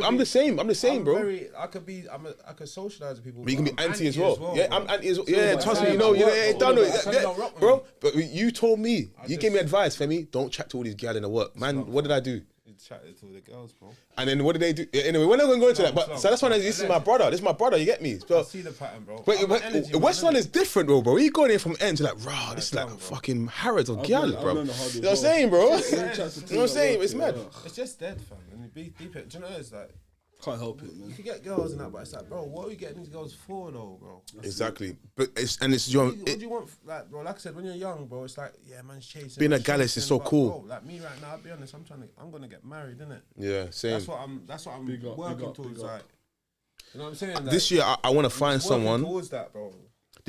Speaker 1: I'm the same, bro.
Speaker 3: I could socialize with people.
Speaker 1: But you can be
Speaker 3: I'm
Speaker 1: anti as well. Yeah,
Speaker 3: bro.
Speaker 1: I'm anti as well.
Speaker 3: So,
Speaker 1: Yeah,
Speaker 3: but
Speaker 1: trust
Speaker 3: I
Speaker 1: me, you know,
Speaker 3: work,
Speaker 1: yeah,
Speaker 3: bro.
Speaker 1: don't know,
Speaker 3: But I
Speaker 1: yeah,
Speaker 3: don't rock with
Speaker 1: bro.
Speaker 3: them.
Speaker 1: But you told me, you
Speaker 3: just-
Speaker 1: gave me advice, Femi. Don't chat to all these gal in the work, man. What did I do?
Speaker 3: You chatted to the girls, bro.
Speaker 1: And then what did they do? Anyway, we're not going to go into that. But
Speaker 3: Slum.
Speaker 1: so that's why this is my brother. This is my brother. You get me?
Speaker 3: I
Speaker 1: So,
Speaker 3: see the pattern, bro.
Speaker 1: but
Speaker 3: I'm an energy man,
Speaker 1: West one
Speaker 3: innit?
Speaker 1: is different, bro. He going in from end to like, rah, this is like
Speaker 3: Slum, bro.
Speaker 1: fucking Harrods of gal,
Speaker 4: learned-
Speaker 1: bro.
Speaker 4: I've
Speaker 1: You know
Speaker 4: learned the hard way
Speaker 1: what I'm
Speaker 4: as
Speaker 1: saying, bro?
Speaker 4: well.
Speaker 1: You know what I'm saying? It's mad.
Speaker 3: It's just dead, fam. And you be deep it. Do you know it's like
Speaker 4: Can't help it, man.
Speaker 3: you can get girls and that, but it's like, bro, what are we getting these girls for, though, bro?
Speaker 1: Exactly. But it's your.
Speaker 3: What do you want, like, bro? Like I said, when you're young, bro, it's like, yeah, man's chasing.
Speaker 1: Being
Speaker 3: man's
Speaker 1: a gallus is
Speaker 3: chasing,
Speaker 1: so
Speaker 3: but,
Speaker 1: cool.
Speaker 3: Bro, like me right now, I'll be honest, I'm gonna get married, innit?
Speaker 1: Yeah, same.
Speaker 3: That's what I'm
Speaker 4: Big up,
Speaker 3: working
Speaker 4: big up,
Speaker 3: towards,
Speaker 4: big up.
Speaker 3: like, you know what I'm saying? Like,
Speaker 1: This year, I want to find
Speaker 3: just working
Speaker 1: someone.
Speaker 3: towards that, bro.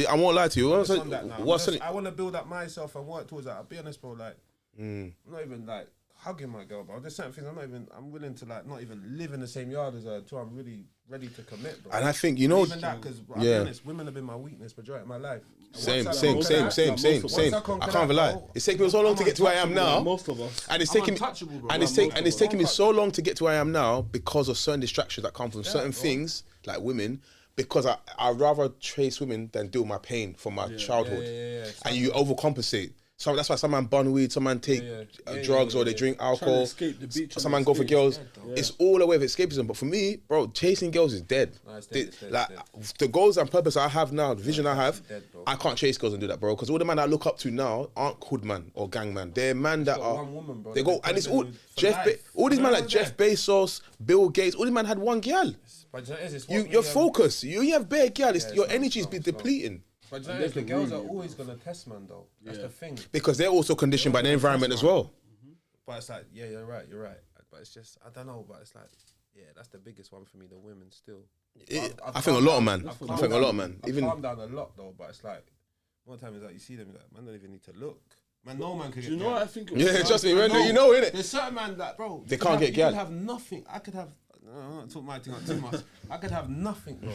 Speaker 1: I won't lie to you.
Speaker 3: I'm just on that now.
Speaker 1: What's
Speaker 3: I want to build up myself and work towards that. I'll be honest, bro. Like, I'm not even like hugging my girl, bro. There's certain things I'm willing to like not even live in the same yard as her until I'm really ready to commit, bro.
Speaker 1: And I think, you know,
Speaker 3: even that, because I'll be
Speaker 1: yeah.
Speaker 3: honest, women have been my weakness majority of my life. And
Speaker 1: Same.
Speaker 3: once I conquer that-
Speaker 1: I
Speaker 3: conquer
Speaker 1: can't even
Speaker 3: that,
Speaker 1: lie.
Speaker 3: bro,
Speaker 1: It's taken me so long to get to where I am now.
Speaker 4: Most of us.
Speaker 1: And it's
Speaker 3: I'm
Speaker 1: taking me,
Speaker 3: untouchable, bro.
Speaker 1: and it's taking me so long to get to where I am now because of certain distractions that come from certain
Speaker 3: bro.
Speaker 1: things like women. Because I'd rather chase women than deal with my pain from my childhood.
Speaker 3: yeah.
Speaker 1: And you overcompensate. So that's why some man bun weed, some man take drugs or they drink alcohol.
Speaker 4: escape the beach,
Speaker 1: Some man go for girls. It's all a way of escapism. But for me, bro, chasing girls is dead.
Speaker 3: No, it's dead, it's dead,
Speaker 1: Like
Speaker 3: it's
Speaker 1: the goals and purpose I have now, the vision I have,
Speaker 3: dead, bro.
Speaker 1: I can't chase girls and do that, bro. Because all the man I look up to now aren't hood man or gang man. They're man that
Speaker 3: got
Speaker 1: are.
Speaker 3: one woman, bro.
Speaker 1: They go
Speaker 3: They're
Speaker 1: and it's all
Speaker 3: for
Speaker 1: Jeff.
Speaker 3: life.
Speaker 1: All these
Speaker 3: You
Speaker 1: man
Speaker 3: know
Speaker 1: like
Speaker 3: what
Speaker 1: Jeff Bezos, Bill Gates. All these man had one girl.
Speaker 3: But you know, it's
Speaker 1: You're focused. You have bare girl.
Speaker 3: Yeah,
Speaker 1: Your
Speaker 3: it's
Speaker 1: energy's
Speaker 3: not,
Speaker 1: been
Speaker 3: it's not.
Speaker 1: depleting.
Speaker 3: But you know, the girls are always gonna test man though. That's the thing.
Speaker 1: Because they're also conditioned by the environment as well.
Speaker 3: But it's like, yeah, you're right. But it's just, I don't know. But it's like, yeah, that's the biggest one for me. The women still.
Speaker 1: I think a lot of man. I think a lot of man.
Speaker 3: I've
Speaker 1: Even
Speaker 3: calmed down a lot though. But it's like, one time is like you see them, like, man don't even need to look. Man, no man can get.
Speaker 4: Do you know what I think?
Speaker 1: yeah, trust me, man. You know, innit?
Speaker 3: There's certain man that, bro.
Speaker 1: They
Speaker 3: you
Speaker 1: can't
Speaker 3: could
Speaker 1: get
Speaker 3: have,
Speaker 1: gal.
Speaker 3: You could have nothing. I could have. I'm not talking my thing up too much. I could have nothing, bro.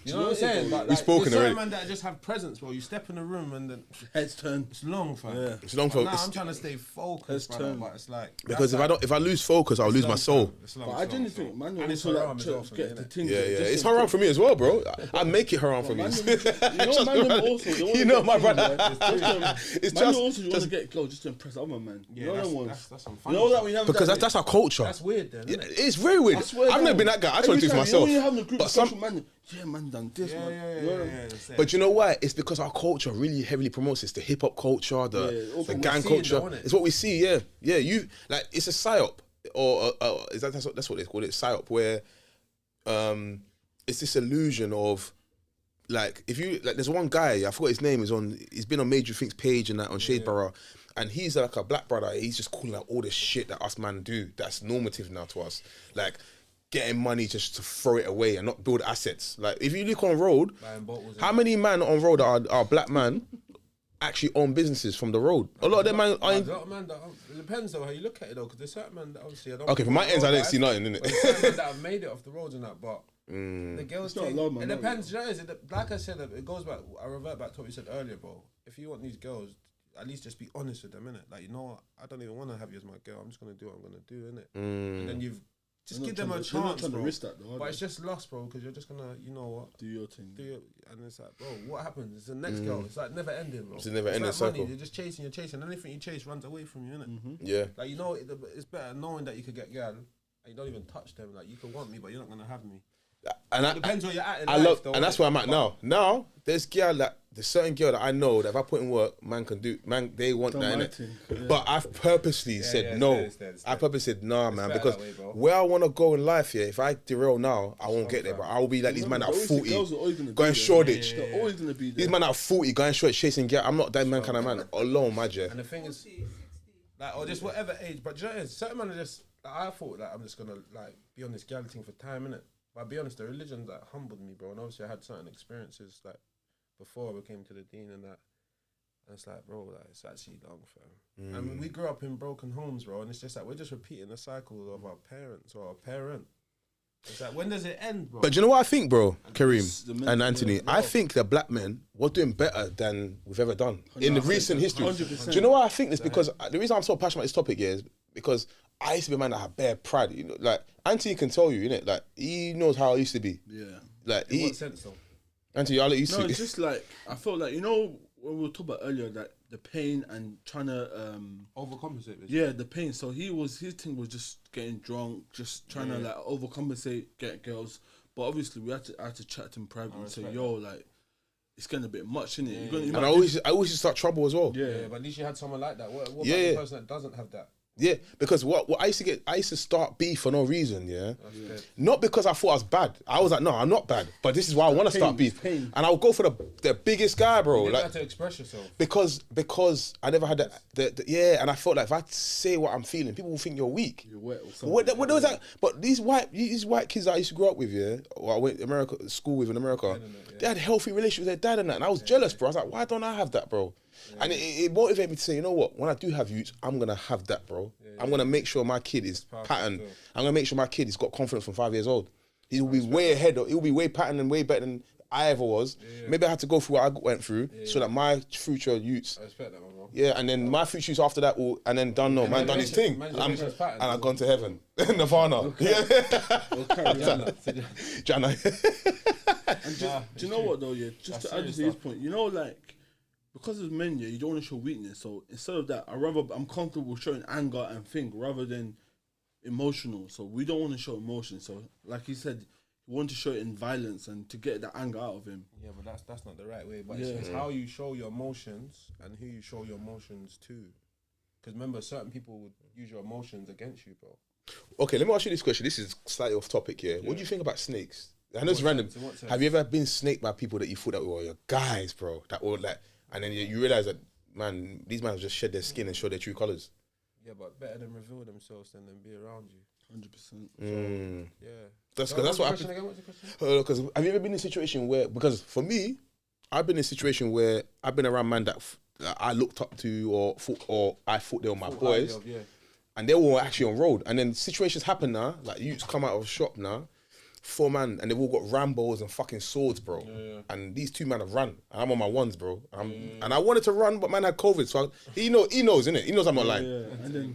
Speaker 3: You know what I'm saying? But like,
Speaker 1: spoken
Speaker 3: there's certain
Speaker 1: already.
Speaker 3: man that just have presence, bro. You step in the room and then
Speaker 4: Heads turn.
Speaker 3: it's long, fam.
Speaker 4: Yeah.
Speaker 1: It's long for.
Speaker 3: Now I'm trying to stay focused,
Speaker 4: Let's
Speaker 3: brother,
Speaker 4: turn.
Speaker 3: but it's like
Speaker 1: Because
Speaker 3: that's
Speaker 1: if I lose focus, I'll lose my soul.
Speaker 4: But I genuinely think, man,
Speaker 3: and it's
Speaker 4: also
Speaker 3: haram
Speaker 4: like
Speaker 3: as well
Speaker 4: to
Speaker 3: for
Speaker 4: get
Speaker 3: me,
Speaker 4: the
Speaker 3: innit?
Speaker 4: thing.
Speaker 1: Yeah, it's haram for me as well, bro. I make it haram for me. You know, my brother. It's
Speaker 4: Man,
Speaker 1: just
Speaker 4: also you want to get girl just to impress other man.
Speaker 3: Yeah,
Speaker 4: You know
Speaker 3: that's,
Speaker 4: them ones.
Speaker 3: that's some
Speaker 4: You
Speaker 3: fun.
Speaker 4: know that we have
Speaker 1: because that's our culture.
Speaker 3: That's weird, then.
Speaker 1: Yeah,
Speaker 3: Isn't it?
Speaker 1: it's very weird.
Speaker 4: I swear
Speaker 1: I've never
Speaker 4: down.
Speaker 1: been that guy. I try to
Speaker 4: Every
Speaker 1: do it
Speaker 4: time,
Speaker 1: myself.
Speaker 4: You know when you having a group
Speaker 1: But
Speaker 4: of
Speaker 1: some,
Speaker 4: social man, yeah, man done this, man. You know what I mean?
Speaker 1: but you know why? It's because our culture really heavily promotes this. The hip hop culture, the gang
Speaker 3: seeing
Speaker 1: culture.
Speaker 3: though, innit?
Speaker 1: It's what we see. Yeah. You like it's a psyop, or is that's what they call it? Psyop, where it's this illusion of. Like if you like, there's one guy I forgot his name. He's been on Major Think's page and that on Shadeborough, and he's like a black brother. He's just calling out all the shit that us man do. That's normative now to us. Like getting money just to throw it away and not build assets. Like if you look on road, how many men on road are black man actually own businesses from the road. A lot of them man.
Speaker 3: A lot of man that it depends though how you look at it though, because there's certain man that obviously I don't.
Speaker 1: Okay, from my ends, I didn't see nothing in it.
Speaker 3: There's certain men that have made it off the roads and that, but the girls thing, it depends. You know, like I said, it goes back. I revert back to what you said earlier, bro. If you want these girls, at least just be honest with them, innit? Like, you know what? I don't even want to have you as my girl. I'm just gonna do what I'm gonna do, innit? And then you've just give them a chance, bro. But it's just lost, bro, because you're just gonna, you know what?
Speaker 4: Do your thing.
Speaker 3: And it's like, bro, what happens? It's the next girl. It's like never ending, bro.
Speaker 1: It's a never ending cycle.
Speaker 3: Money. You're just chasing, you're chasing. Anything you chase runs away from you, innit?
Speaker 1: Yeah.
Speaker 3: Like, you know, it's better knowing that you could get girl and you don't even touch them. Like, you can want me, but you're not gonna have me.
Speaker 1: And
Speaker 3: it depends where you're at in
Speaker 1: I
Speaker 3: life,
Speaker 1: love,
Speaker 3: though,
Speaker 1: and that's where I'm at now. Now there's certain girl that I know that if I put in work, man can do. Man, they want that, innit? But I've purposely said no. I purposely said nah, man, because where I want to go in life, if I derail now, I won't get there. But I will be like these men that are 40 going Shoreditch.
Speaker 4: They're always gonna be there.
Speaker 1: These men that are 40 going Shoreditch chasing girl. I'm not that man kind of man alone, my J.
Speaker 3: And the thing is, like, or just whatever age. But do you know what it is? Certain men are just. Like, I thought that I'm just gonna like be on this girl thing for time, innit? But I'll be honest, the religion that humbled me, bro. And obviously I had certain experiences like before I came to the deen and that. And it's like, bro, like, it's actually long, fam. I mean, we grew up in broken homes, bro. And it's just like, we're just repeating the cycle of our parents or our parent. It's like, when does it end, bro?
Speaker 1: But do you know what I think, bro, Kareem and Anthony? I think the black men were doing better than we've ever done in the recent history. 100%. Do you know why I think this? Because the reason I'm so passionate about this topic is because I used to be a man that had bare pride. You know, like Anthony can tell you, innit? Like he knows how I used to be.
Speaker 4: Yeah.
Speaker 3: Like in what sense though?
Speaker 1: Anthony, I'll let you see.
Speaker 4: No, it's just like I felt like, you know, when we were talking about earlier, that the pain and trying to
Speaker 3: overcompensate.
Speaker 4: Yeah, the pain. So his thing was just getting drunk, just trying to like overcompensate, get girls. But obviously we had to chat to him privately and say, yo, like, it's getting a bit much, innit?
Speaker 1: And I always used to start trouble as well.
Speaker 3: Yeah, but at least you had someone like that. What about the person that doesn't have that?
Speaker 1: Yeah, because what I used to start beef for no reason, not because I thought I was bad. I was like, no, I'm not bad, but this is why I want to start beef. And I'll go for the biggest guy, bro.
Speaker 3: You
Speaker 1: like
Speaker 3: had to express yourself.
Speaker 1: Because I never had and I felt like if I say what I'm feeling, people will think you're weak.
Speaker 4: You're wet or something.
Speaker 1: What was that? But these white kids that I used to grow up with, or I went to school with in America, they had healthy relationships with their dad and that, and I was jealous, bro. I was like, why don't I have that, bro? And it motivated me to say, you know what? When I do have youths, I'm gonna have that, bro. I'm gonna make sure my kid is patterned. I'm gonna make sure my kid has got confidence from 5 years old. He will be way ahead. He'll be way patterned and way better than I ever was. Maybe I had to go through what I went through so that my future youths.
Speaker 3: I respect that, bro.
Speaker 1: Yeah, and then my future youths after that will, and then done his thing, and I've gone to heaven, Nirvana. Jana.
Speaker 4: Do you know what though? Yeah, just to add to his point, you know, like. Because as men, you don't want to show weakness. So instead of that, I'm comfortable showing anger and think rather than emotional. So we don't want to show emotion. So like he said, we want to show it in violence and to get that anger out of him.
Speaker 3: Yeah, but that's not the right way. But it's how you show your emotions and who you show your emotions to. Because remember, certain people would use your emotions against you, bro.
Speaker 1: Okay, let me ask you this question. This is slightly off topic here. What do you think about snakes? I know it's random. Have you ever been snaked by people that you thought that were your guys, bro? That were like... And then you realise that, man, these men just shed their skin and show their true colours.
Speaker 3: Yeah, but better than reveal themselves than be around you.
Speaker 4: 100%.
Speaker 3: Yeah.
Speaker 1: That's what happened. Because have you ever been in a situation where, because for me, I've been in a situation where I've been around men that I looked up to or I thought they were my boys. And they were actually on road. And then situations happen now, like youths come out of a shop now, 4 man, and they've all got Rambos and fucking swords, bro. And these 2 men have run. And I'm on my ones, bro. And I wanted to run, but man had COVID. So he knows, innit? He knows I'm not lying.
Speaker 4: Yeah.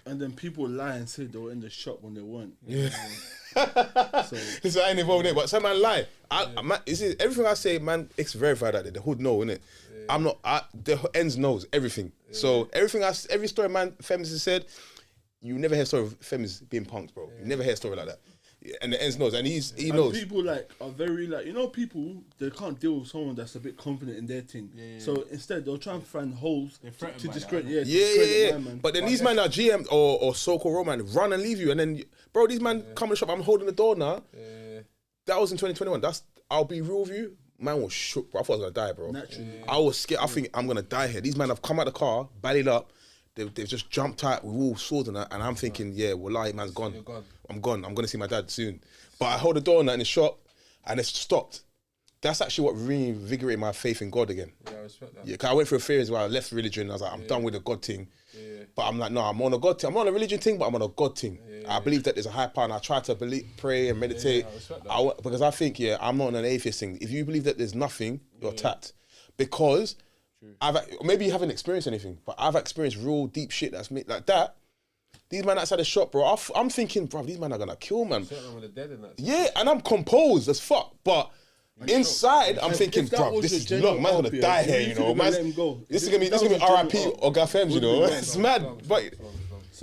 Speaker 4: And then people lie and say they were in the shop when they weren't.
Speaker 1: Yeah. So I ain't involved in it, but some man lie. Everything I say, man, it's verified out there. The hood know, innit? I'm not. The ends knows everything. So every story man Fems has said, you never hear a story of Fems being punked, bro. You never hear a story like that. And the ends knows, and he knows.
Speaker 4: People like are very like, you know, people they can't deal with someone that's a bit confident in their thing. So instead they'll try and find holes to discredit. Yeah.
Speaker 1: But then these men are GM or so-called Roman run and leave you, and then bro, these men come in the shop. I'm holding the door now. That was in 2021. I'll be real with you. Man was shook, bro. I thought I was gonna die, bro. Naturally. I was scared. I think I'm gonna die here. These men have come out the car, bellied up. They've just jumped out with all swords and that, and I'm thinking, wallahi, man's gone. I'm gone. I'm gonna see my dad soon. But I hold the door now in the shop, and it's stopped. that's actually what reinvigorated my faith in God again.
Speaker 3: Yeah, I respect that.
Speaker 1: Yeah, 'cause I went through a phase where I left religion. I was like, I'm done with the God thing. But I'm like, no, I'm on a God thing. I'm on a religion thing, but I'm on a God thing. I believe that there's a higher power, and I try to pray and meditate.
Speaker 3: I respect that.
Speaker 1: Because I think, I'm not on an atheist thing. If you believe that there's nothing, you're tapped. Because maybe you haven't experienced anything, but I've experienced real deep shit that's made like that. These men outside the shop, bro, I'm thinking, bro, these men are gonna kill, man. Yeah, and I'm composed as fuck, but inside, I'm thinking, bro, this is long. Man's gonna die here, you know. This is gonna be R.I.P. or Gafems, you know. It's mad, but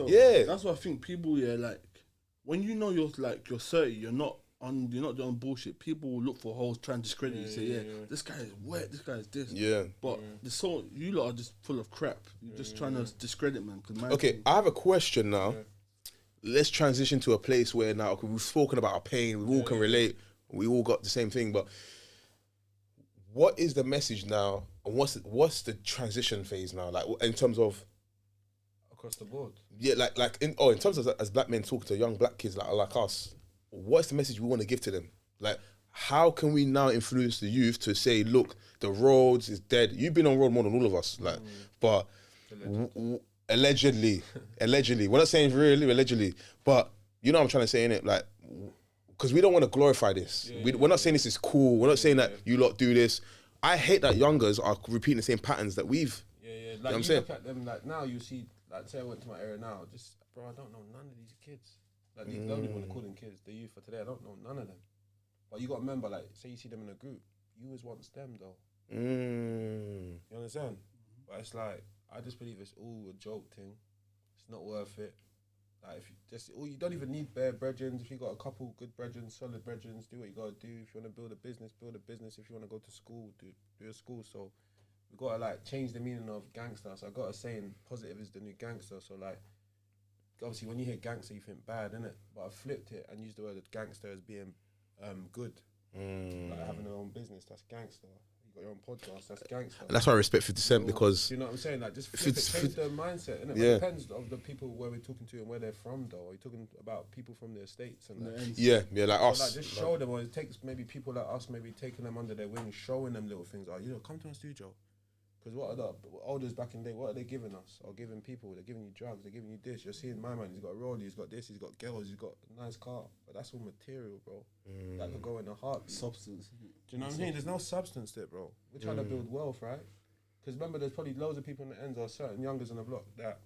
Speaker 1: yeah.
Speaker 4: That's what I think. People, like when you know you're 30, you're not doing bullshit. People will look for holes, trying to discredit you. Say, this guy is wet. This guy is this. Yeah. But you lot are just full of crap. You're just trying to discredit, man.
Speaker 1: Okay, I have a question now. Let's transition to a place where now we've spoken about our pain. We all can relate. We all got the same thing, but what is the message now? And what's the transition phase now? Like in terms of
Speaker 3: across the board.
Speaker 1: Yeah, in terms of as black men talking to young black kids like us, what's the message we want to give to them? Like, how can we now influence the youth to say, look, the roads is dead. You've been on road more than all of us, but allegedly, we're not saying really allegedly, but you know what I'm trying to say, innit? Like, because we don't want to glorify this. We're not saying this is cool. We're not saying that you lot do this. I hate that youngers are repeating the same patterns that we've.
Speaker 3: Like,
Speaker 1: you know what I'm
Speaker 3: saying? Look at them, like now you see, like say I went to my area now, just, bro, I don't know none of these kids. Like, these don't even want to call them kids, the youth for today, I don't know none of them. But you got to remember, like, say you see them in a group, you was once them, though. You understand? But it's like, I just believe it's all a joke thing. It's not worth it. Like, if you don't even need bare brethren. If you got a couple good brethren, solid brethren, do what you got to do. If you want to build a business, build a business. If you want to go to school, do a school. So we got to, like, change the meaning of gangster. So I got to say, positive is the new gangster. So, like, obviously when you hear gangster, you think bad, innit? But I flipped it and used the word gangster as being good. Like having your own business, that's gangster. You got your own podcast, that's gangster.
Speaker 1: And that's why I respect 50 Cent, because
Speaker 3: you know what I'm saying? Like, just flip it, change the mindset, innit? Yeah. It depends of the people where we're talking to and where they're from, though. Are you talking about people from the States and like,
Speaker 1: like us?
Speaker 3: Like, just show them, or it takes maybe people like us, maybe taking them under their wing, showing them little things. Like, come to our studio. Because what are the elders back in the day, what are they giving us? Or giving people? They're giving you drugs, they're giving you this. You're seeing my man, he's got a rollie, he's got this, he's got girls, he's got a nice car. But that's all material, bro. That could go in the heart.
Speaker 4: Substance.
Speaker 3: Do you know what I mean? There's no substance there, bro. We're trying to build wealth, right? Because remember, there's probably loads of people in the ends or certain youngers on the block that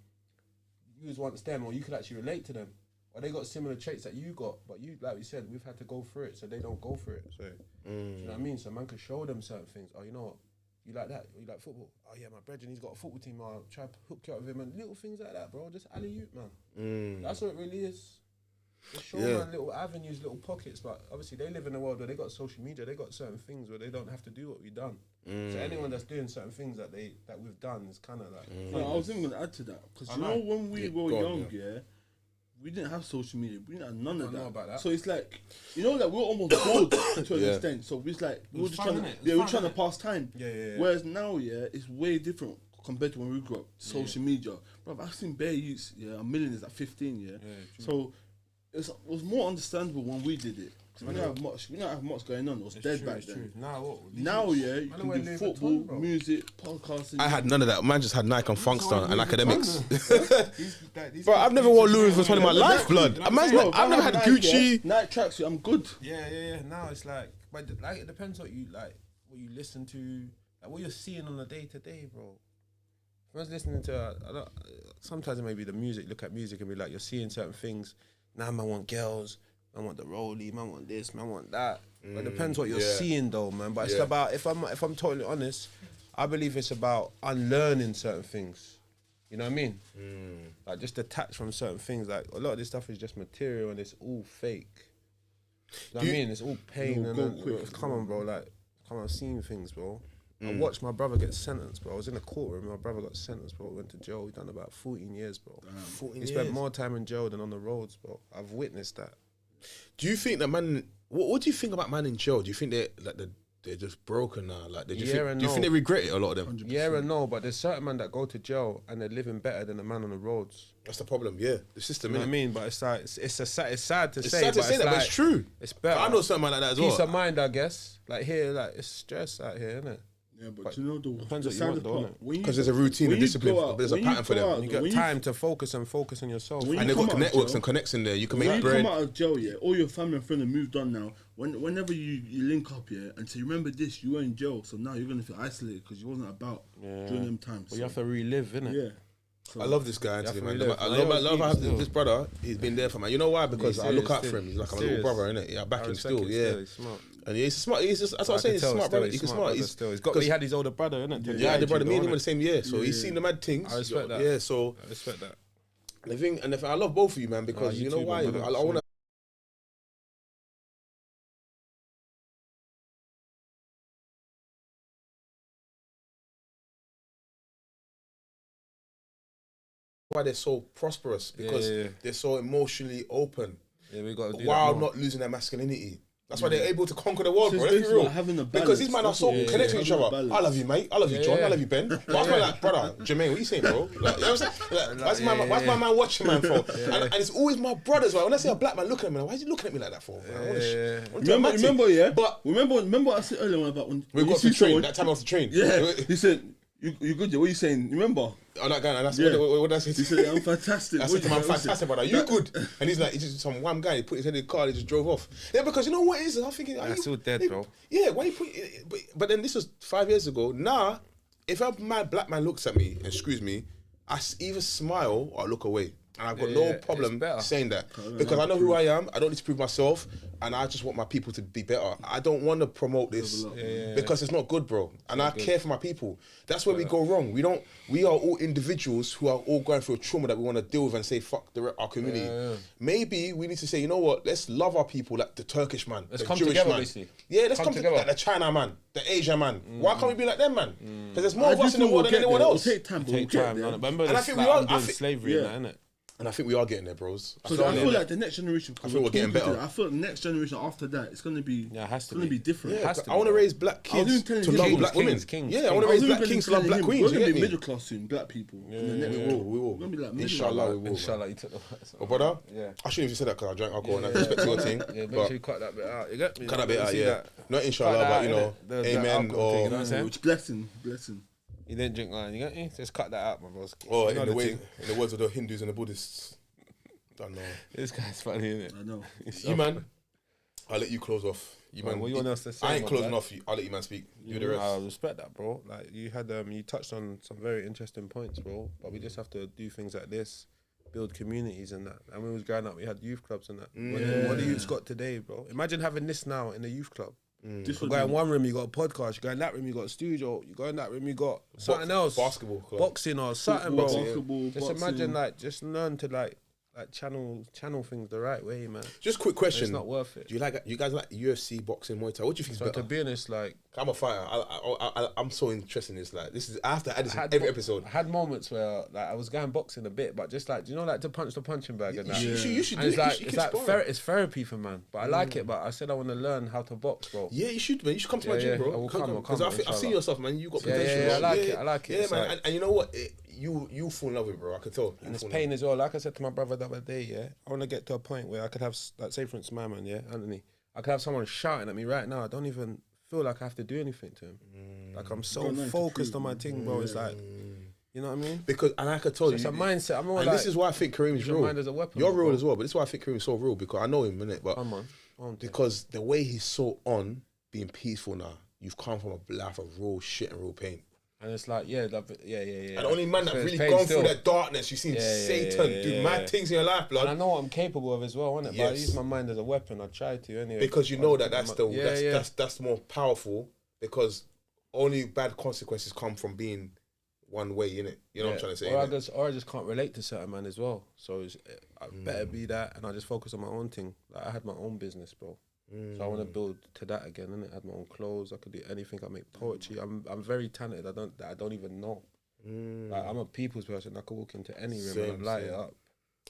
Speaker 3: you just want them, or you could actually relate to them. Or they got similar traits that you got, but you, like we said, we've had to go through it, so they don't go through it. So, do you know what I mean? So man could show them certain things. Oh, you know what? You like that? You like football? Oh yeah, my brethren, he's got a football team. I'll try to hook you up with him, and little things like that, bro. Just alley-oop, man. That's what it really is. Just show man little avenues, little pockets. But obviously, they live in a world where they got social media. They got certain things where they don't have to do what we've done. So anyone that's doing certain things that we've done is kind of like.
Speaker 4: No, I was even gonna add to that, because you know when we were young, we didn't have social media. We didn't have none of that. So it's like, you know, like we're almost bored to an extent. So it's like we're just trying to pass time. Whereas now, it's way different compared to when we grew up. Social media, bro. I've seen bare youths, a millionaires at 15, So it was more understandable when we did it. We don't have much going on. It was dead back then. Now, you can do football, music, podcasting.
Speaker 1: I had none of that. Man just had Nike and Funkster and academics. Bro, I've never worn Louis Vuitton in my life, blood. I've never had Gucci.
Speaker 4: Night tracksuit, I'm good.
Speaker 3: Yeah. Now it's like, but like it depends what you like, what you listen to, like what you're seeing on a day to day, bro. If I was listening to, sometimes it may be the music. Look at music and be like, you're seeing certain things. Now, man want girls. I want the rollie, man want this, man want that. But it depends what you're seeing though, man. But it's about, if I'm totally honest, I believe it's about unlearning certain things. You know what I mean? Like just detach from certain things. Like a lot of this stuff is just material and it's all fake. You know what I mean? It's all pain come on, bro. Like, come on, seeing things, bro. I watched my brother get sentenced, bro. I was in a courtroom. My brother got sentenced, bro. Went to jail. He done about 14 years, bro. 14 years. He spent more time in jail than on the roads, bro. I've witnessed that.
Speaker 1: Do you think that man? What do you think about man in jail? Do you think that like they're just broken now. Like, do you
Speaker 3: Yeah and
Speaker 1: think
Speaker 3: no.
Speaker 1: they regret it? A lot of them.
Speaker 4: 100%.
Speaker 3: Yeah and no, but there's certain men that go to jail and they're living better than the man on the roads.
Speaker 1: That's the problem. Yeah, the system.
Speaker 3: You know what I
Speaker 1: innit?
Speaker 3: mean? But it's like it's sad to
Speaker 1: It's
Speaker 3: say.
Speaker 1: sad to say that, but
Speaker 3: like,
Speaker 1: it's true.
Speaker 3: It's better.
Speaker 1: I know something like that as well.
Speaker 3: Peace of mind, I guess. Like here, like it's stress out here, isn't it?
Speaker 4: Yeah, but you know the
Speaker 3: depends what you
Speaker 4: saddest
Speaker 3: want,
Speaker 4: part,
Speaker 3: don't it?
Speaker 1: Because there's a routine and discipline. There's a pattern for them.
Speaker 3: You get time to focus on yourself.
Speaker 4: When
Speaker 1: And
Speaker 4: you
Speaker 1: they've got
Speaker 4: come out of
Speaker 1: networks
Speaker 4: jail-
Speaker 1: and connects in there. You can
Speaker 4: When
Speaker 1: make
Speaker 4: you
Speaker 1: bread.
Speaker 4: come out of jail, yeah, all your family and friends have moved on now. Whenever you link up, yeah, and say, remember this, you were in jail, so now you're gonna feel isolated because you wasn't about during them times.
Speaker 3: But you have to relive, innit?
Speaker 4: yeah. So,
Speaker 1: I love this guy, Anthony, man.
Speaker 3: relive.
Speaker 1: I
Speaker 3: No,
Speaker 1: love how
Speaker 3: still.
Speaker 1: this brother, he's been there for me. You know why? Because
Speaker 3: He's
Speaker 1: I look
Speaker 3: serious
Speaker 1: out for
Speaker 3: still.
Speaker 1: him. He's like
Speaker 3: He's
Speaker 1: a little
Speaker 3: serious.
Speaker 1: brother, innit? Yeah, I back
Speaker 3: I
Speaker 1: him
Speaker 3: respect
Speaker 1: still,
Speaker 3: it
Speaker 1: yeah.
Speaker 3: still, he's smart.
Speaker 1: And he's smart. He's just, that's what I'm
Speaker 3: I
Speaker 1: saying.
Speaker 3: can
Speaker 1: He's a
Speaker 3: tell
Speaker 1: smart
Speaker 3: still,
Speaker 1: brother. He's smart.
Speaker 3: brother
Speaker 1: He's
Speaker 3: still. He's got. He had his older brother, innit?
Speaker 1: yeah, the brother. Me and him
Speaker 3: innit?
Speaker 1: were the same year, so he's seen the mad things.
Speaker 3: I respect that.
Speaker 1: Yeah, so
Speaker 3: I respect that.
Speaker 1: the thing, and I love both of you, man, because
Speaker 3: you
Speaker 1: you know
Speaker 3: too,
Speaker 1: why?
Speaker 3: man,
Speaker 1: I want to. Why they're so prosperous, because they're so emotionally open,
Speaker 3: Yeah, we got to do
Speaker 1: while
Speaker 3: that more.
Speaker 1: not losing their masculinity. That's why they're able to conquer the world,
Speaker 4: So
Speaker 1: bro.
Speaker 4: it's
Speaker 1: Let's be real.
Speaker 4: like having a
Speaker 1: Because these
Speaker 4: balance.
Speaker 1: men are
Speaker 4: That's
Speaker 1: so
Speaker 4: what it is.
Speaker 1: connected to each
Speaker 4: Having a
Speaker 1: other.
Speaker 4: balance.
Speaker 1: I love you, mate. I love you, John. I love you, Ben. But I feel like, brother, Jermaine, what you saying, bro? Like, you know what I'm saying? Like, why's my man watching, man, for? And it's always my brothers, right? When I see a black man looking at me, like, why is he looking at me like that for? Man? I wanna
Speaker 4: Remember, yeah.
Speaker 1: But
Speaker 4: remember what I said earlier about when
Speaker 1: we
Speaker 4: you
Speaker 1: got
Speaker 4: see
Speaker 1: to train.
Speaker 4: someone-
Speaker 1: That time off the train.
Speaker 4: Yeah, he said, "You good? Yeah? What are you saying? Remember?"
Speaker 1: Oh, that guy, and that's
Speaker 4: Yeah.
Speaker 1: what did I say?
Speaker 4: He said, "I'm fantastic."
Speaker 1: I said to him, I'm fantastic, brother. You good? And he's like, he's just some wham guy. He put his head in the car. He just drove off. Yeah, because you know what it is? I'm thinking,
Speaker 3: That's still dead, bro.
Speaker 1: Yeah, why you put? But then this was 5 years ago. Now, if a mad black man looks at me and screws me, I either smile or I look away. And I've got no problem saying that because I know who I am. I don't need to prove myself, and I just want my people to be better. I don't want to promote this because it's not good, bro. And I care for my people. That's where we go wrong. We are all individuals who are all going through a trauma that we want to deal with and say fuck our community. Maybe we need to say, you know what? Let's love our people, like the Turkish man,
Speaker 3: Let's
Speaker 1: the
Speaker 3: come
Speaker 1: Jewish
Speaker 3: together,
Speaker 1: man.
Speaker 3: basically.
Speaker 1: Yeah, let's come together. Like the China man, the Asian man. Why can't we be like them, man? Because there's more of us in the world than anyone else.
Speaker 4: It'll take time, but we'll
Speaker 3: Take
Speaker 4: get
Speaker 3: time,
Speaker 4: there.
Speaker 3: man. Remember,
Speaker 1: And I
Speaker 3: it's
Speaker 1: think
Speaker 3: like
Speaker 1: we are-
Speaker 3: undoing
Speaker 1: I think-
Speaker 3: slavery,
Speaker 4: yeah.
Speaker 3: and that, innit?
Speaker 1: And I think we are getting there, bros.
Speaker 4: Because I feel like the next generation,
Speaker 1: I feel we're getting better.
Speaker 4: I feel the next generation after that, it's gonna be,
Speaker 3: Yeah, it has to
Speaker 4: it's gonna be different.
Speaker 1: Yeah,
Speaker 3: has to
Speaker 1: I want to
Speaker 3: be,
Speaker 1: raise black
Speaker 4: I was
Speaker 1: kids
Speaker 4: even telling
Speaker 1: to
Speaker 4: him-
Speaker 1: love
Speaker 3: Kings,
Speaker 1: black women.
Speaker 3: kings.
Speaker 1: Yeah, I want to raise black
Speaker 4: even
Speaker 1: kings to love
Speaker 4: telling
Speaker 1: black
Speaker 4: him,
Speaker 1: queens.
Speaker 4: We're
Speaker 1: You
Speaker 4: gonna
Speaker 1: get
Speaker 4: be
Speaker 1: me?
Speaker 4: middle class soon, black people.
Speaker 1: We will.
Speaker 4: We're gonna be like middle
Speaker 1: Inshallah, we will.
Speaker 3: Inshallah, you took the words.
Speaker 1: Oh, brother?
Speaker 3: Yeah.
Speaker 1: I shouldn't even say that because I drank alcohol and I respect your thing.
Speaker 3: Yeah, make
Speaker 1: but
Speaker 3: sure you cut that bit out. You get me?
Speaker 1: cut that bit out,
Speaker 3: See
Speaker 1: yeah.
Speaker 3: that?
Speaker 1: Not inshallah,
Speaker 3: Cut that
Speaker 1: but you
Speaker 3: out,
Speaker 1: know,
Speaker 3: innit? The
Speaker 1: amen
Speaker 3: alcohol thing, you know what I'm
Speaker 1: or
Speaker 3: saying?
Speaker 4: Which blessing.
Speaker 3: You didn't drink wine, you get me? Just cut that out, my bros.
Speaker 1: or
Speaker 3: You know
Speaker 1: in the
Speaker 3: the
Speaker 1: way,
Speaker 3: thing.
Speaker 1: in the words of the Hindus and the Buddhists. Don't know.
Speaker 3: This guy's funny, isn't it?
Speaker 4: I know.
Speaker 1: You man, I'll let you close off. You man,
Speaker 3: what you want else to say?
Speaker 1: I ain't
Speaker 3: my
Speaker 1: closing
Speaker 3: blood?
Speaker 1: off. I'll let you man speak. You the
Speaker 3: I
Speaker 1: rest.
Speaker 3: respect that, bro. Like you had, you touched on some very interesting points, bro. But we just have to do things like this, build communities and that. And when we was growing up, we had youth clubs and that. What the youths got today, bro? Imagine having this now in a youth club.
Speaker 4: This
Speaker 3: You
Speaker 4: would
Speaker 3: go in
Speaker 4: be,
Speaker 3: one room, you got a podcast. You go in that room, you got a studio. You go in that room, you got something else,
Speaker 1: Basketball club.
Speaker 3: boxing or something, bro.
Speaker 4: basketball,
Speaker 3: Just
Speaker 4: boxing.
Speaker 3: imagine, like, just learn to like channel things the right way, man.
Speaker 1: Just quick question.
Speaker 3: It's not worth it.
Speaker 1: Do you guys like UFC, boxing, Muay Thai? What do you think is
Speaker 3: So
Speaker 1: better?
Speaker 3: to be honest, like,
Speaker 1: I'm a fighter. I'm so interested in this. Like, this is I have to add this in every episode.
Speaker 3: I had moments where like I was going boxing a bit, but just like, do you know, like to punch the punching bag and that.
Speaker 1: You should
Speaker 3: And
Speaker 1: do
Speaker 3: it's
Speaker 1: it.
Speaker 3: like
Speaker 1: You should keep sparring.
Speaker 3: it's therapy for man. But I like it. But I said I want to learn how to box, bro.
Speaker 1: Yeah, you should, man. You should come to my
Speaker 3: Yeah,
Speaker 1: gym,
Speaker 3: yeah.
Speaker 1: bro.
Speaker 3: I will come,
Speaker 1: Because
Speaker 3: I'll
Speaker 1: I've seen
Speaker 3: inshallah.
Speaker 1: yourself, man. You got
Speaker 3: Yeah,
Speaker 1: potential.
Speaker 3: yeah, I
Speaker 1: bro.
Speaker 3: like it, I like it.
Speaker 1: Yeah,
Speaker 3: It's
Speaker 1: man.
Speaker 3: like-
Speaker 1: And you know what? You fall in love with it, bro. I can tell.
Speaker 3: And it's pain as well. Like I said to my brother the other day, yeah, I want to get to a point where I could have, like, say for instance, my man, yeah, Anthony, I could have someone shouting at me right now. I don't even feel like I have to do anything to him. Like I'm so
Speaker 4: Got nothing to
Speaker 3: focused
Speaker 4: prove,
Speaker 3: on my thing, bro. It's like, you know what I mean?
Speaker 1: Because, and like I told
Speaker 3: It's
Speaker 1: you,
Speaker 3: a mindset. I'm more
Speaker 1: and
Speaker 3: like,
Speaker 1: this is why I think Kareem is
Speaker 3: use your
Speaker 1: real.
Speaker 3: mind as a weapon,
Speaker 1: You're
Speaker 3: bro.
Speaker 1: real as well, but this is why I think Kareem's so real because I know him, innit? But
Speaker 3: come on,
Speaker 1: because the way he's so on being peaceful now, you've come from a life of real shit and real pain.
Speaker 3: and it's like, yeah.
Speaker 1: And the only man that
Speaker 3: So it's
Speaker 1: really
Speaker 3: pain
Speaker 1: gone
Speaker 3: still.
Speaker 1: through that darkness, you've seen Satan do mad things in your life, blood.
Speaker 3: And I know what I'm capable of as well, innit? But I
Speaker 1: Yes.
Speaker 3: use my mind as a weapon. I try to anyway.
Speaker 1: Because you know that that's
Speaker 3: Yeah.
Speaker 1: more powerful because only bad consequences come from being one way, innit? You know what I'm trying to say? innit?
Speaker 3: Or I just can't relate to certain man as well. So I better be that, and I just focus on my own thing. Like I had my own business, bro. So I want to build to that again, innit? I had my own clothes. I could do anything. I make poetry. I'm very talented. I don't even know. Like I'm a people's person. I could walk into any room and light it up.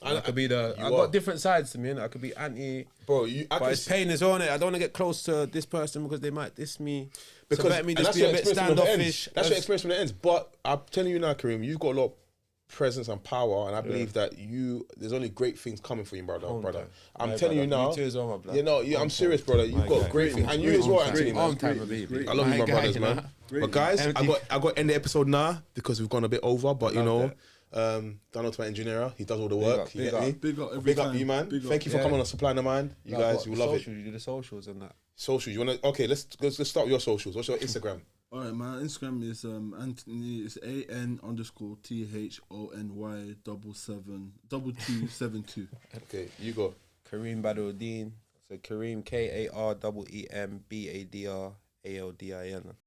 Speaker 3: I could be I got different sides to me, and I could be anti.
Speaker 1: Bro,
Speaker 3: but it's pain is on it. I don't want to get close to this person because they might diss me. Because so let me just
Speaker 1: be
Speaker 3: a bit standoffish.
Speaker 1: That's your experience when it ends. But I'm telling you now, Kareem, you've got a lot of presence and power, and I believe that there's only great things coming for you, brother. I'm telling you now.
Speaker 3: You too as well, my blood.
Speaker 1: You know, I'm serious, brother. You've got great things, and you as well, actually.
Speaker 3: I love
Speaker 1: you, my brothers, man. But guys, I got to end the episode now because we've gone a bit over. But you know, Donald to my engineer, he does all the work. You get me? Big up you, man. Thank you for coming on Supply the Mind. You guys, you love it.
Speaker 3: You do the socials and that.
Speaker 1: Socials. You wanna? Okay, let's start with your socials. What's your Instagram?
Speaker 4: All right, my Instagram is Anthony. It's AN_THONY2272.
Speaker 1: Okay, you go.
Speaker 3: Kareem Badruddin. So Kareem KAREEM BADRALDIN.